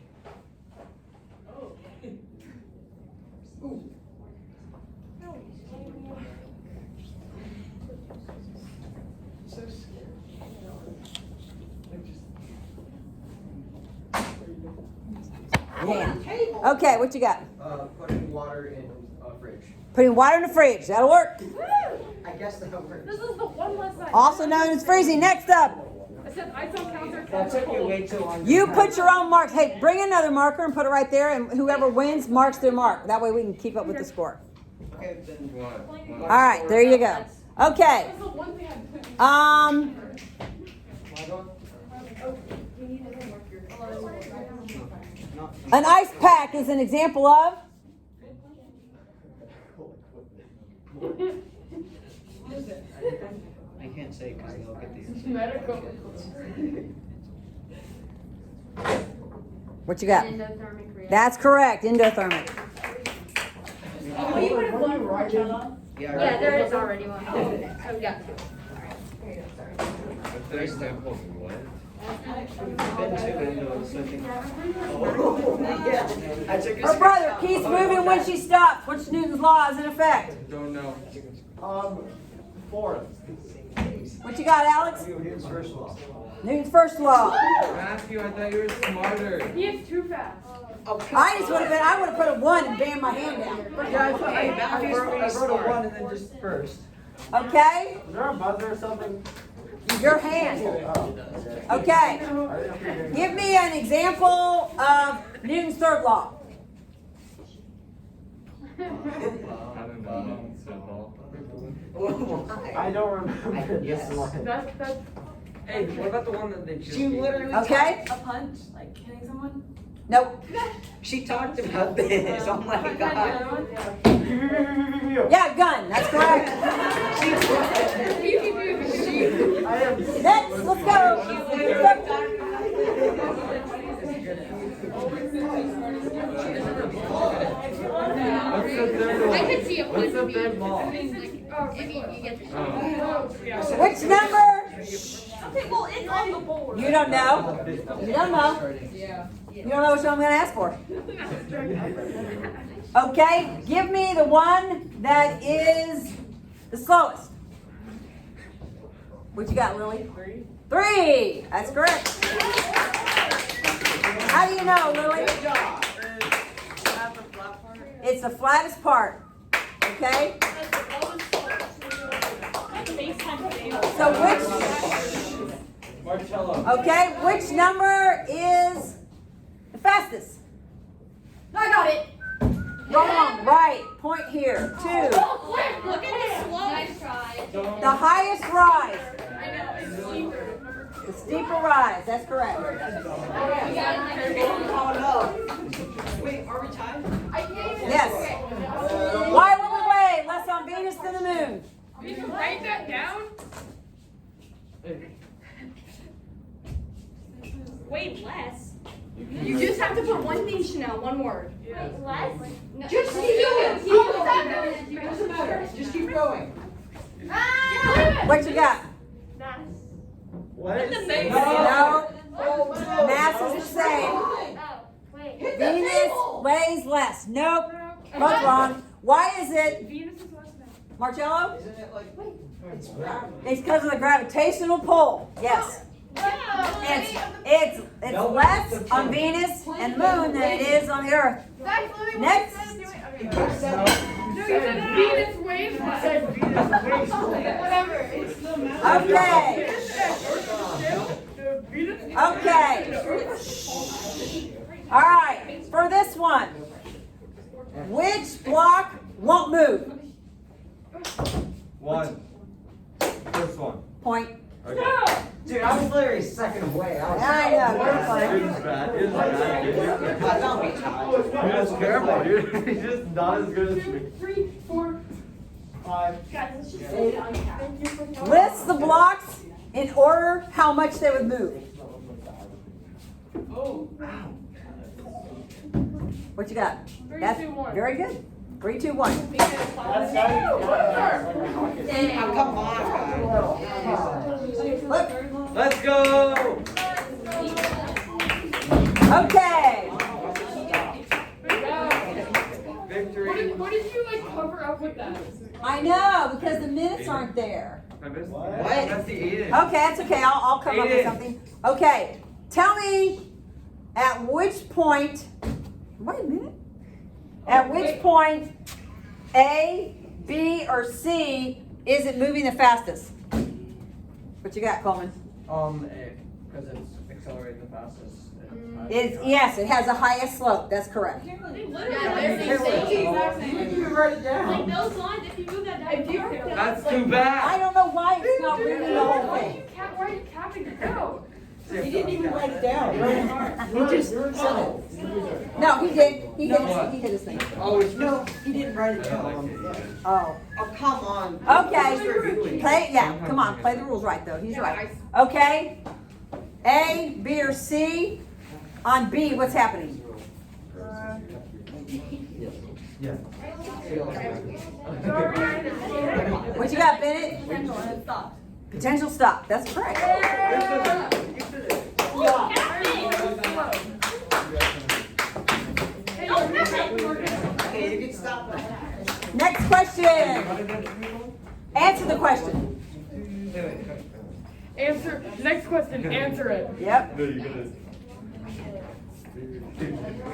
Yeah. Okay, what you got? Putting water in a fridge. Putting water in the fridge. That'll work. I guess that works. This is the one less I. Also known as freezing. Next up. I said ISO counter. That took me way too long. You put your own mark. Hey, bring another marker and put it right there, and whoever wins marks their mark. That way we can keep up with the score. Okay, then All right, there you go. Okay. That's the one thing I put. An ice pack is an example of. I can't say because they'll get these. Medical. What you got? Endothermic reaction. That's correct. Endothermic. Yeah, there is already one. So we got 2. What's an example of what? Her brother keeps moving when she stops. Which Newton's law is in effect? Don't know. 4th. What you got, Alex? Newton's first law. Newton's first law. Matthew, I thought you were smarter. He is too fast. I just would have been. I would have put a 1 and bammed my hand down. Yeah, I wrote a 1 and then just first. Okay. Is there a buzzer or something? Your hand. Okay. Give me an example of Newton's third law. I don't remember this one. That's. Hey, what about the one that they just She literally Okay. a punch, like hitting someone. Nope. She talked about this. Oh my god. Yeah, gun. That's correct. Next, let's go. What's the third one? I could see a What's the punch third law? being like You get the Which number? Okay, well, it's on the board. You don't know? You don't know? You don't know which one I'm gonna ask for? Okay, give me the one that is the slowest. What you got, Lily? 3. That's correct. How do you know, Lily? It's the flattest part. Okay? So which number is the fastest? I got it. Wrong, right, point here, 2. Look at this slow. Nice try. The highest rise, I know, it's cheaper. the steeper rise, that's correct. Wait, are we tied? Yes. Why will we weigh less on Venus than the moon? You can write that down? Wait, less? You just have to put one thing, Chanel, one word. Wait, less? No. Just keep going. Keep going. It doesn't matter. Just keep going. What you got? Mass. What? No, mass is the same. Oh, wait. Venus weighs less. Nope, both wrong. Why is it, Venus is less than. Marcello? Isn't it like, it's gravity? It's because of the gravitational pull, yes. It's less on Venus and Moon than it is on the Earth. Next. No, you said Venus weighs less. Whatever. Okay. All right, for this one, which block won't move? 1. First one. Point. Okay. Dude, I was literally a second away. I know, you're funny. It was bad. It was bad. I found me tied. You're just terrible. You're just not as good as me. 3, 4, 5. Guys, let's just say it on cap. List the blocks in order how much they would move. What you got? 3, That's 2, 1. very good. 3, 2, 1. Come on, Look. Let's go. Okay. Victory. What did you like cover up with that? I know, because the minutes aren't there. What? That's the 8. Okay, that's okay. I'll come up with Aiden. something. Okay, tell me at which point, wait a minute. At which point A, B, or C is it moving the fastest? What you got, Coleman? Because it's accelerating the fastest. Yes, it has the highest slope. That's correct. They literally You can write it down. like those lines, if you move that down. That's too I bad. don't know why it's not reading the whole thing. Why are you capping it out? He didn't even write it down. He just said it. No, he did. He did his thing. Oh, it's No, he didn't write it I don't down. like it. Oh. Oh, come on. Okay. Come on, play the rules right though. He's right. Okay. A, B, or C. On B, what's happening? Yeah. What you got, Bennett? Potential stop. That's correct. Okay, you can stop that. Next question. Answer the question. Answer. Next question. Answer it. Yep. No, you're gonna.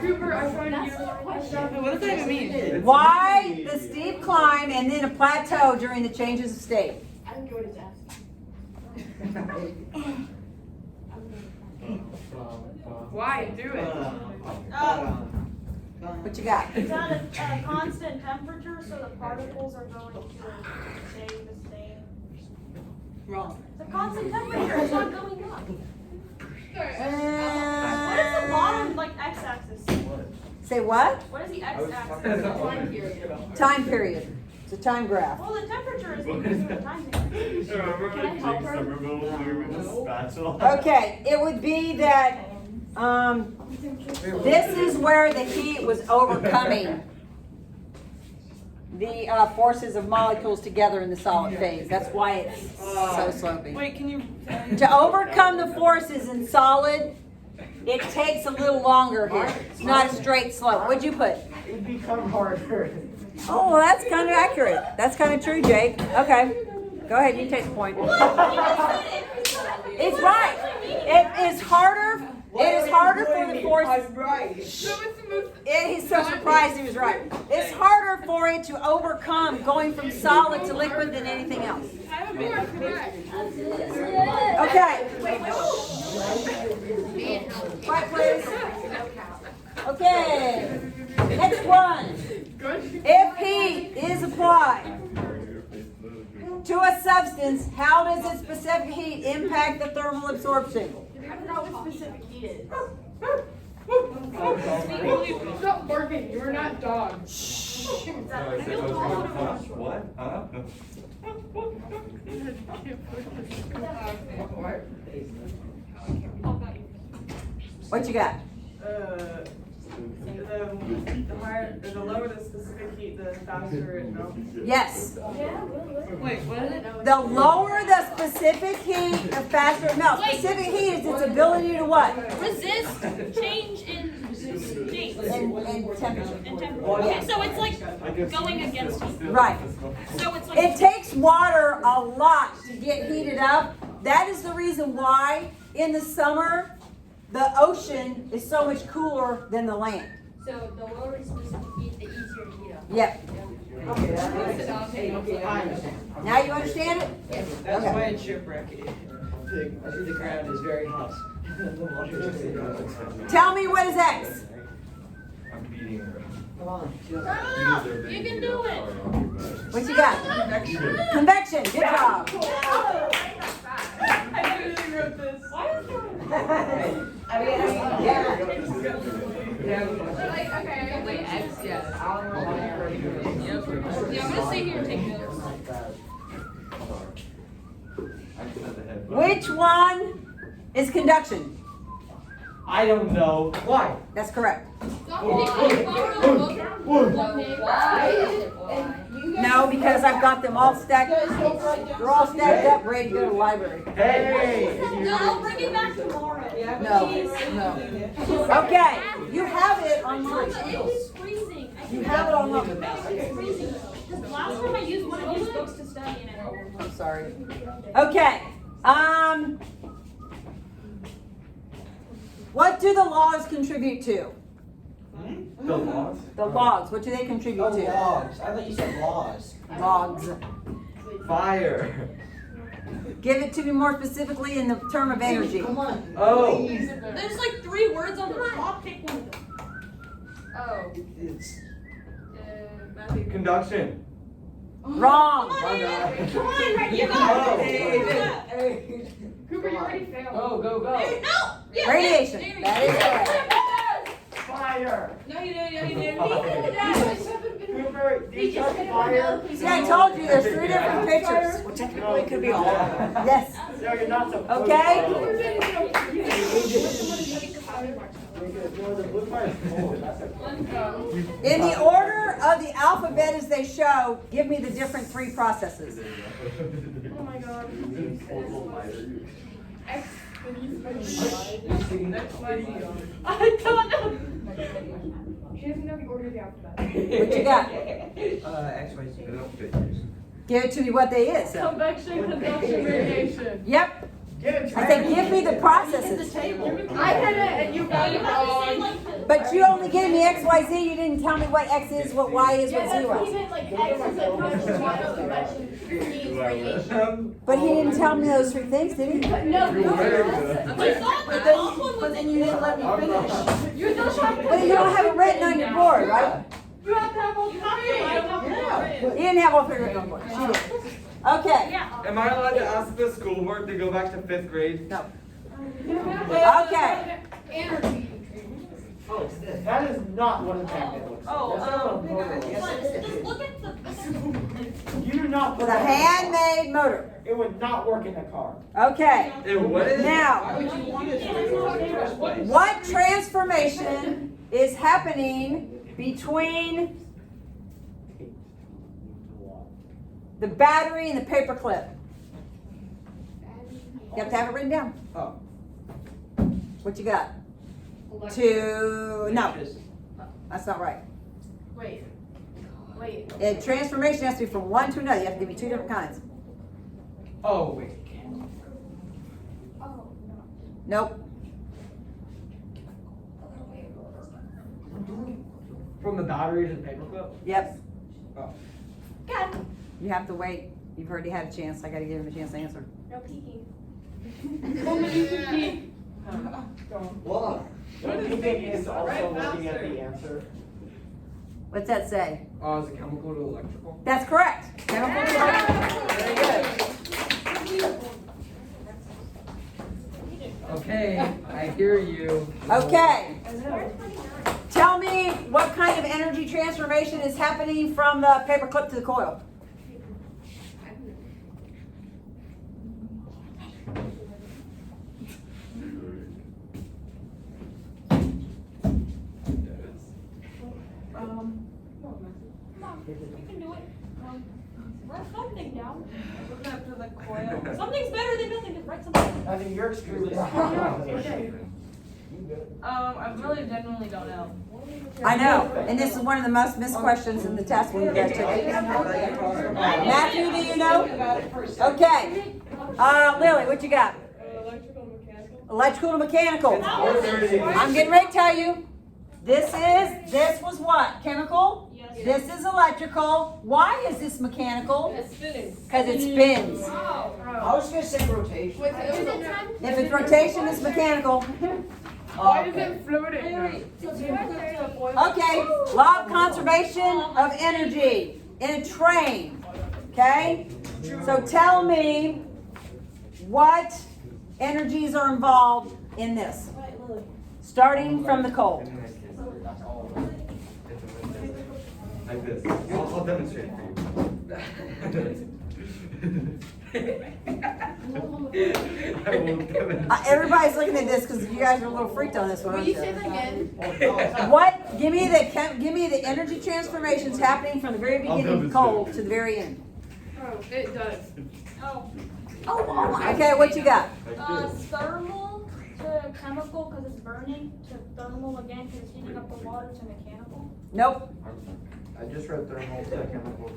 Cooper, I find you. What does that even mean? Why the steep climb and then a plateau during the changes of state? I don't know what it's asking. Why? Do it. What you got? It's at a constant temperature, so the particles are going to stay the same. Wrong. It's a constant temperature, it's not going up. What is the bottom, like, x-axis? Say what? What is the x-axis? Time period. It's a time graph. Well, the temperature is because of the time period. Remember like Jake Somerville with the spatula? Okay, it would be that this is where the heat was overcoming the forces of molecules together in the solid phase. That's why it's so sloping. Wait, can you? To overcome the forces in solid, it takes a little longer here. It's not a straight slope. What'd you put? It'd become harder. Oh, well, that's kind of accurate. That's kind of true, Jake. Okay. Go ahead, you take the point. It's right. It is harder. It is harder for the force. I'm right. He's so surprised he was right. It's harder for it to overcome going from solid to liquid than anything else. Okay. Right, please. Okay. Next one. If heat is applied to a substance, how does its specific heat impact the thermal absorption? I forgot what specific heat is. Stop barking. You are not dogs. What? Huh? What you got? The lower the specific heat, the faster it melts. Yes. Wait, what? The lower the specific heat, the faster it melts. Specific heat is its ability to what? Resist change in heat. In temperature. In temperature. Okay, so it's like going against heat. Right. So it's like It takes water a lot to get heated up. That is the reason why in the summer the ocean is so much cooler than the land. So the lower the specific heat, the easier to heat up. Yep. Okay, I understand. Now you understand it? That's Okay. why in shipwreck, the ground is very hot. The water is very hot. Tell me what is X? I'm beating her. Come on. you can do it. What you got? Convection. Good job. I literally wrote this. Why is Like, okay, wait, X, yes. Yeah, I'm gonna stay here and take notes. Which one is conduction? I don't know. Why? That's correct. No, because I've got them all stacked. They're all stacked up, ready to go to the library. Hey! No, I'll bring it back tomorrow. No. Okay, you have it online. It is freezing. You have it online. It's freezing. Because last time I used one of these books to study and it. I'm sorry. Okay. What do the laws contribute to? The laws? The logs. What do they contribute Oh, to? logs. I thought you said laws. Logs. Fire. Give it to me more specifically in the term of energy. Come on. Oh. There's like 3 words on the top. Pick one of them. Oh. It's Conduction. Wrong. Come on, right? You got it. Cooper, you already failed. go. No. Yeah, Radiation. there you That go. is correct. fire. No, you didn't. Cooper, do you touch fire? See, I told you there's 3 different pictures. Well, technically, it could be all of them. Yes. No, you're not supposed to. Okay. In the order of the alphabet as they show, give me the different 3 processes. Oh my god. X, I don't know. She doesn't know the order of the alphabet. What you got? X, Y, Z. Give it to me what they is. Convection, conduction, radiation. Yep. Give it I said give me the processes. I did it and you got it wrong. But you only gave me X, Y, Z. You didn't tell me what X is, what Y is, what Z was. Like X is like convection, Y is convection, Z is radiation. But he didn't tell me those 3 things, did he? I thought the top one was then you didn't let me finish. You don't have to. But you don't have it written on your board, right? You have to have all 3. You didn't have all 3 written on the board. She did. Okay. Yeah. Am I allowed to ask the school board to go back to 5th grade? No. Okay. Energy. Oh, that is not what a magnet looks like. Oh, That's not what a motor looks Just like. look at the. You do not put With a that in a car. handmade motor. It would not work in a car. Okay. It would? Now, what transformation is happening between the battery and the paper clip. You have to have it written down. Oh. What you got? No, that's not right. Wait. Transformation has to be from one to another. You have to give me two different kinds. Oh, wait. Nope. From the batteries and paperclip? Yep. Oh. God, You have to wait. You've already had a chance. I gotta give him a chance to answer. no peeking. Well, peeking is also looking at the answer. What's that say? Oh, is it chemical to electrical? That's correct. Chemical to electrical. Very good. Okay, I hear you. Okay. Tell me what kind of energy transformation is happening from the paper clip to the coil. You can do it. Write something down. Something's better than nothing. Just write something. I think you're extremely. I really genuinely don't know. I know, and this is one of the most missed questions in the test when you guys took it. Matthew, do you know? Okay. Lily, what you got? Electrical to mechanical. I'm getting ready to tell you. This was what? Chemical? This is electrical. Why is this mechanical? Because it spins. I was gonna say rotation. If it's rotation, it's mechanical. Why is it floating? Okay, law of conservation of energy in a train. Okay? So tell me what energies are involved in this. Starting from the cold. Like this. I'll demonstrate for you. Everybody's looking at this because you guys are a little freaked on this one. Will you say that again? What? Give me the energy transformations happening from the very beginning of cold to the very end. Oh, it does. Oh. Okay, what you got? Thermal to chemical because it's burning, to thermal again because it's heating up the water, to mechanical. Nope. I just read thermal to chemical.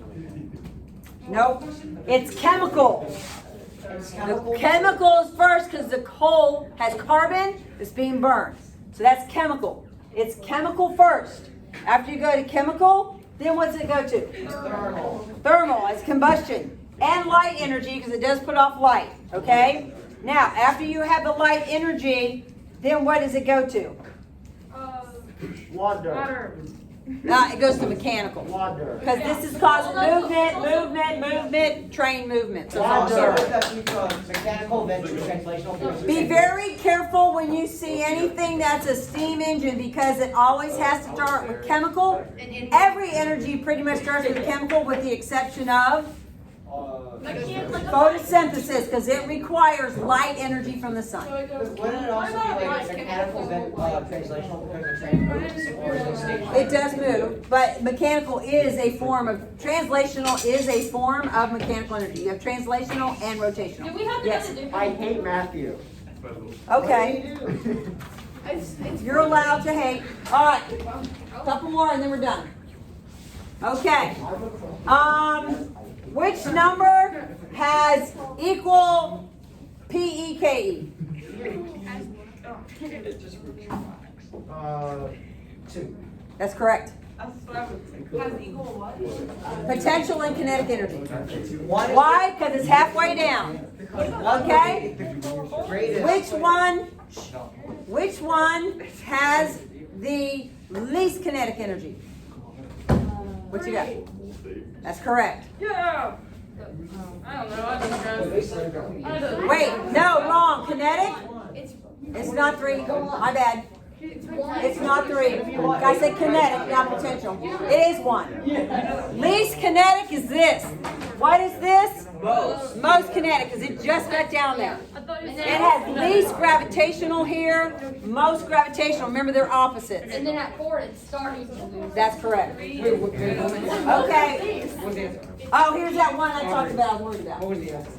Nope. It's chemical. It's The chemical. chemical is first because the coal has carbon that's being burned. So that's chemical. It's chemical first. After you go to chemical, then what's it go to? Thermal. Thermal as combustion. And light energy because it does put off light. Okay? Now, after you have the light energy, then what does it go to? Water. It goes to mechanical. Water. Because this is causing movement, train movement. So Water. Mechanical, then translational. be very careful when you see anything that's a steam engine because it always has to start with chemical. Every energy pretty much starts with chemical with the exception of photosynthesis because it requires light energy from the sun. Wouldn't it also be like mechanical, then translational because the train moves, or is it stationary? It does move, but mechanical is a form of, translational is a form of mechanical energy. You have translational and rotational. Do we have to Yes. do the I hate Matthew. Okay, you're allowed to hate. All right, couple more and then we're done. Okay. Which number has equal PEKE? 2. That's correct. Has equal what? Potential and kinetic energy. One is Why? Because it's halfway down. Okay? the greatest. Which one has the least kinetic energy? What you got? That's correct. Yeah. I don't know. I just guess. Wait, no, wrong. Kinetic? It's not 3. My bad. It's not 3. I said kinetic, not potential. It is 1. Least kinetic is this. What is this? Most kinetic, because it just got down there. It has least gravitational here, most gravitational. Remember, they're opposites. And then at 4, it's starting to move. That's correct. Okay. Oh, here's that one I talked about, I was worried about. What was the answer?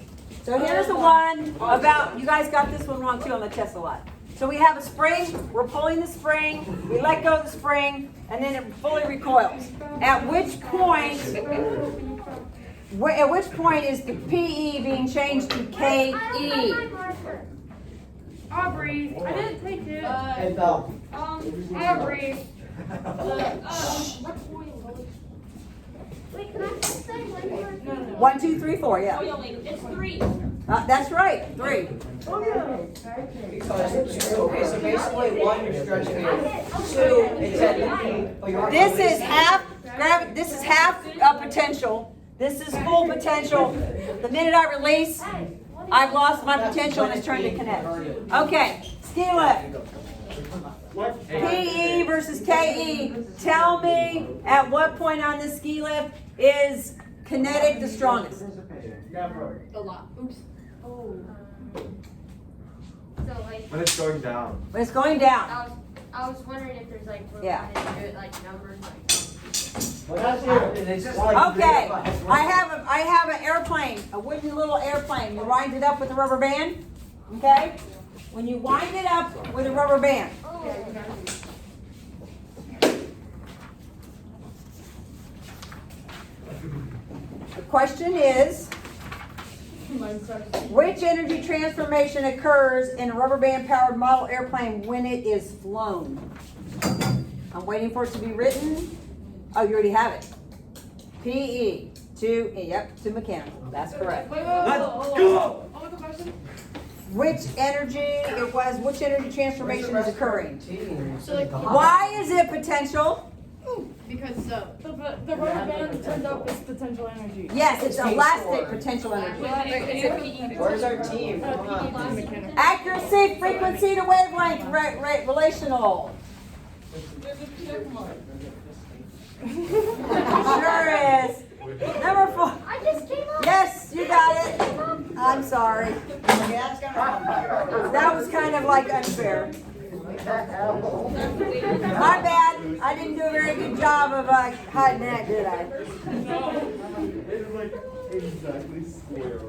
So here's the one about, you guys got this one wrong too on the test a lot. So we have a spring, we're pulling the spring, we let go of the spring, and then it fully recoils. At which point is the PE being changed to KE? Aubrey, I didn't take it. And Aubrey. Wait, can I just say one more? 1, 2, 3, 4, yeah. It's 3. That's right, 3. because, okay, so basically one, you're stretching it. Two, it's at, oh, you are. This is half potential. This is full potential. The minute I release, I've lost my potential and it's turned to kinetic. Okay, ski lift. PE versus KE. Tell me at what point on this ski lift is kinetic the strongest? A lot. Oops. So like, When it's going down. When it's going down. I was wondering if there's like, we're Yeah. gonna do it like numbers, like. Well, that's it. It's just like. Okay, I have an airplane, a wooden little airplane. You wind it up with a rubber band, okay? When you wind it up with a rubber band, the question is, which energy transformation occurs in a rubber band powered model airplane when it is flown? I'm waiting for it to be written. Oh, you already have it. PE to mechanical. That's correct. Wait, Let's go! What was the question? Which energy transformation is occurring? So like, Why is it potential? because the rubber band turns up its potential energy. Yes, it's elastic potential energy. Where's our team? Come on. Accuracy, frequency to wavelength, relational. Sure is. Number 4. I just came up. Yes, you got it. I'm sorry. That was kind of like unfair. My bad. I didn't do a very good job of hiding that, did I? Exactly square.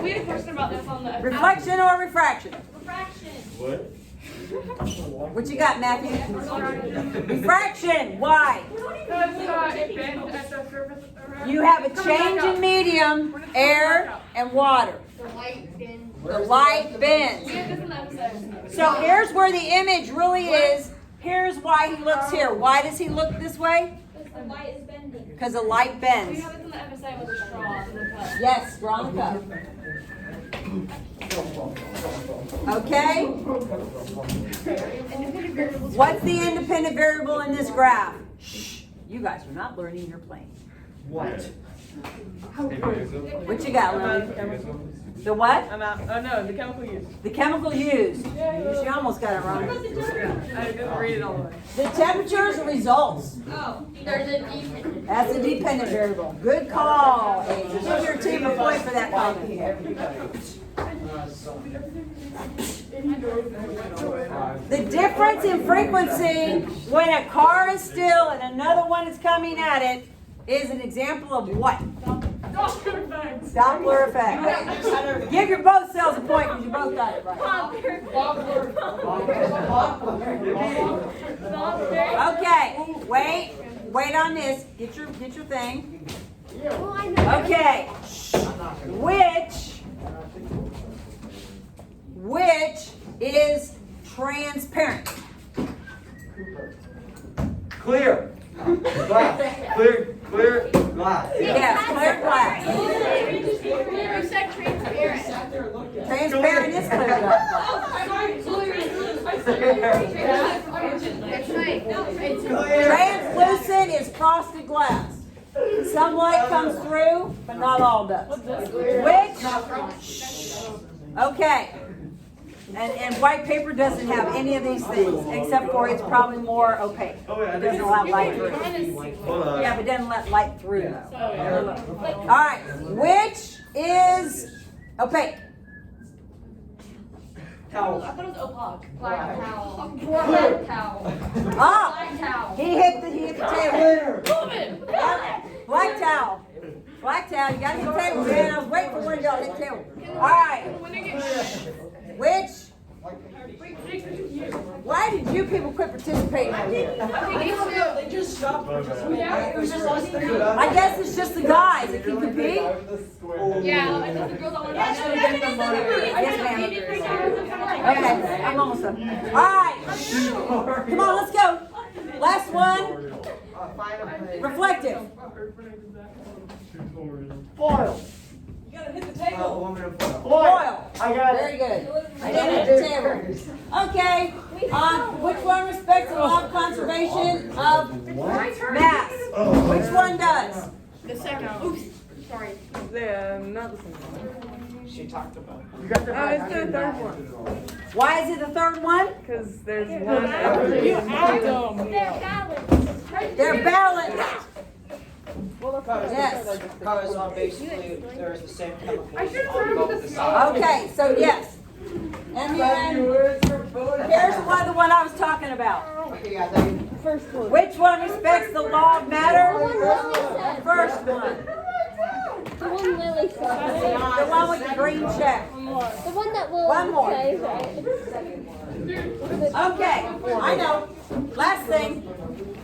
We had a question about this on the. Reflection or refraction? Refraction. What? What you got, Matthew? Refraction. Why? Because it bends at the surface around. You have a change in medium, air, and water. The light bends. The light bends. We had this in the episode. So here's where the image really is. Here's why he looks here. Why does he look this way? Because the light is bending. Because the light We bends. have this in the episode with a straw in the cup. Yes, draw the cup. Okay? What's the independent variable in this graph? Shh, you guys are not learning, you're playing. What? What you got, Lily? The what? I'm out. Oh no, the chemical use. The chemical used. She almost got it wrong. I didn't read it all the way. The temperatures are results. Oh. There's a dependent. That's a dependent variable. Good call. Give your team a point for that comment. The difference in frequency when a car is still and another one is coming at it is an example of what? Doppler effect. Give your both cells a point because you both got it right. Okay, wait on this. Get your thing. Well, I know. Okay. Which is transparent? Clear. Glass. Clear glass. Yes, clear glass. You said transparent. Transparent is clear glass. That's right. It's Translucent is frosted glass. Some light comes through, but not all does. Which? Okay. And white paper doesn't have any of these things, except for it's probably more opaque. It doesn't allow light through. Hold on. Yeah, but it doesn't let light through though. All right, which is opaque? Towel. I thought it was opaque. black towel. Black towel. Ah, Black towel. he hit the table. Move it! Black towel. Black towel. You gotta hit the table, man. I was waiting for one of y'all to hit the table. All right. Which? Why did you people quit participating over here? They just stopped. It was just us. I guess it's just the guys that can compete. Yeah, I think the girls all want to. Yes, ma'am. Okay, I'm almost done. All right. Come on, let's go. Last one. Reflective. Foil. You gotta hit the table. Aluminum foil. Foil. I got Very good. I didn't hit the table. Okay. Which one respects the law of conservation of mass? Which one does? The second. Oops. Sorry. Yeah, not the same one. She talked about. It's the third one. Why is it the third one? Because there's one after the They're balanced. Yes. Because basically there's the same chemicals on both the sides. Okay, so yes. And then here's the one I was talking about. Okay, yeah, they. First one. Which one respects the law of matter? The one Lily said. First one. The one Lily said. The one with the green check. The one that Lily One more. says, right? Okay, I know. Last thing,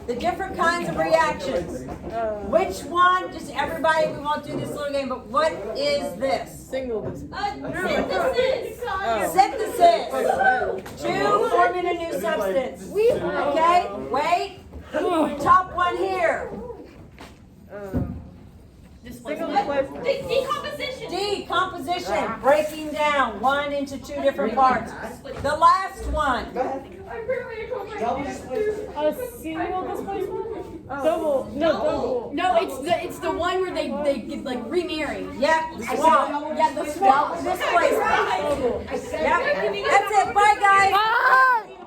the different kinds of reactions. Which one, just everybody, we won't do this little game, but what is this? single this. Synthesis. Two forming a new substance. Okay, wait. Top one here. Single displacement. Decomposition. Decomposition, breaking down one into two different parts. The last one. Serial displacement? Double. No, double. No, it's the one where they get like remarry. Yep, swap. Yeah, the swap. Displacement. Yep, that's it. Bye, guys.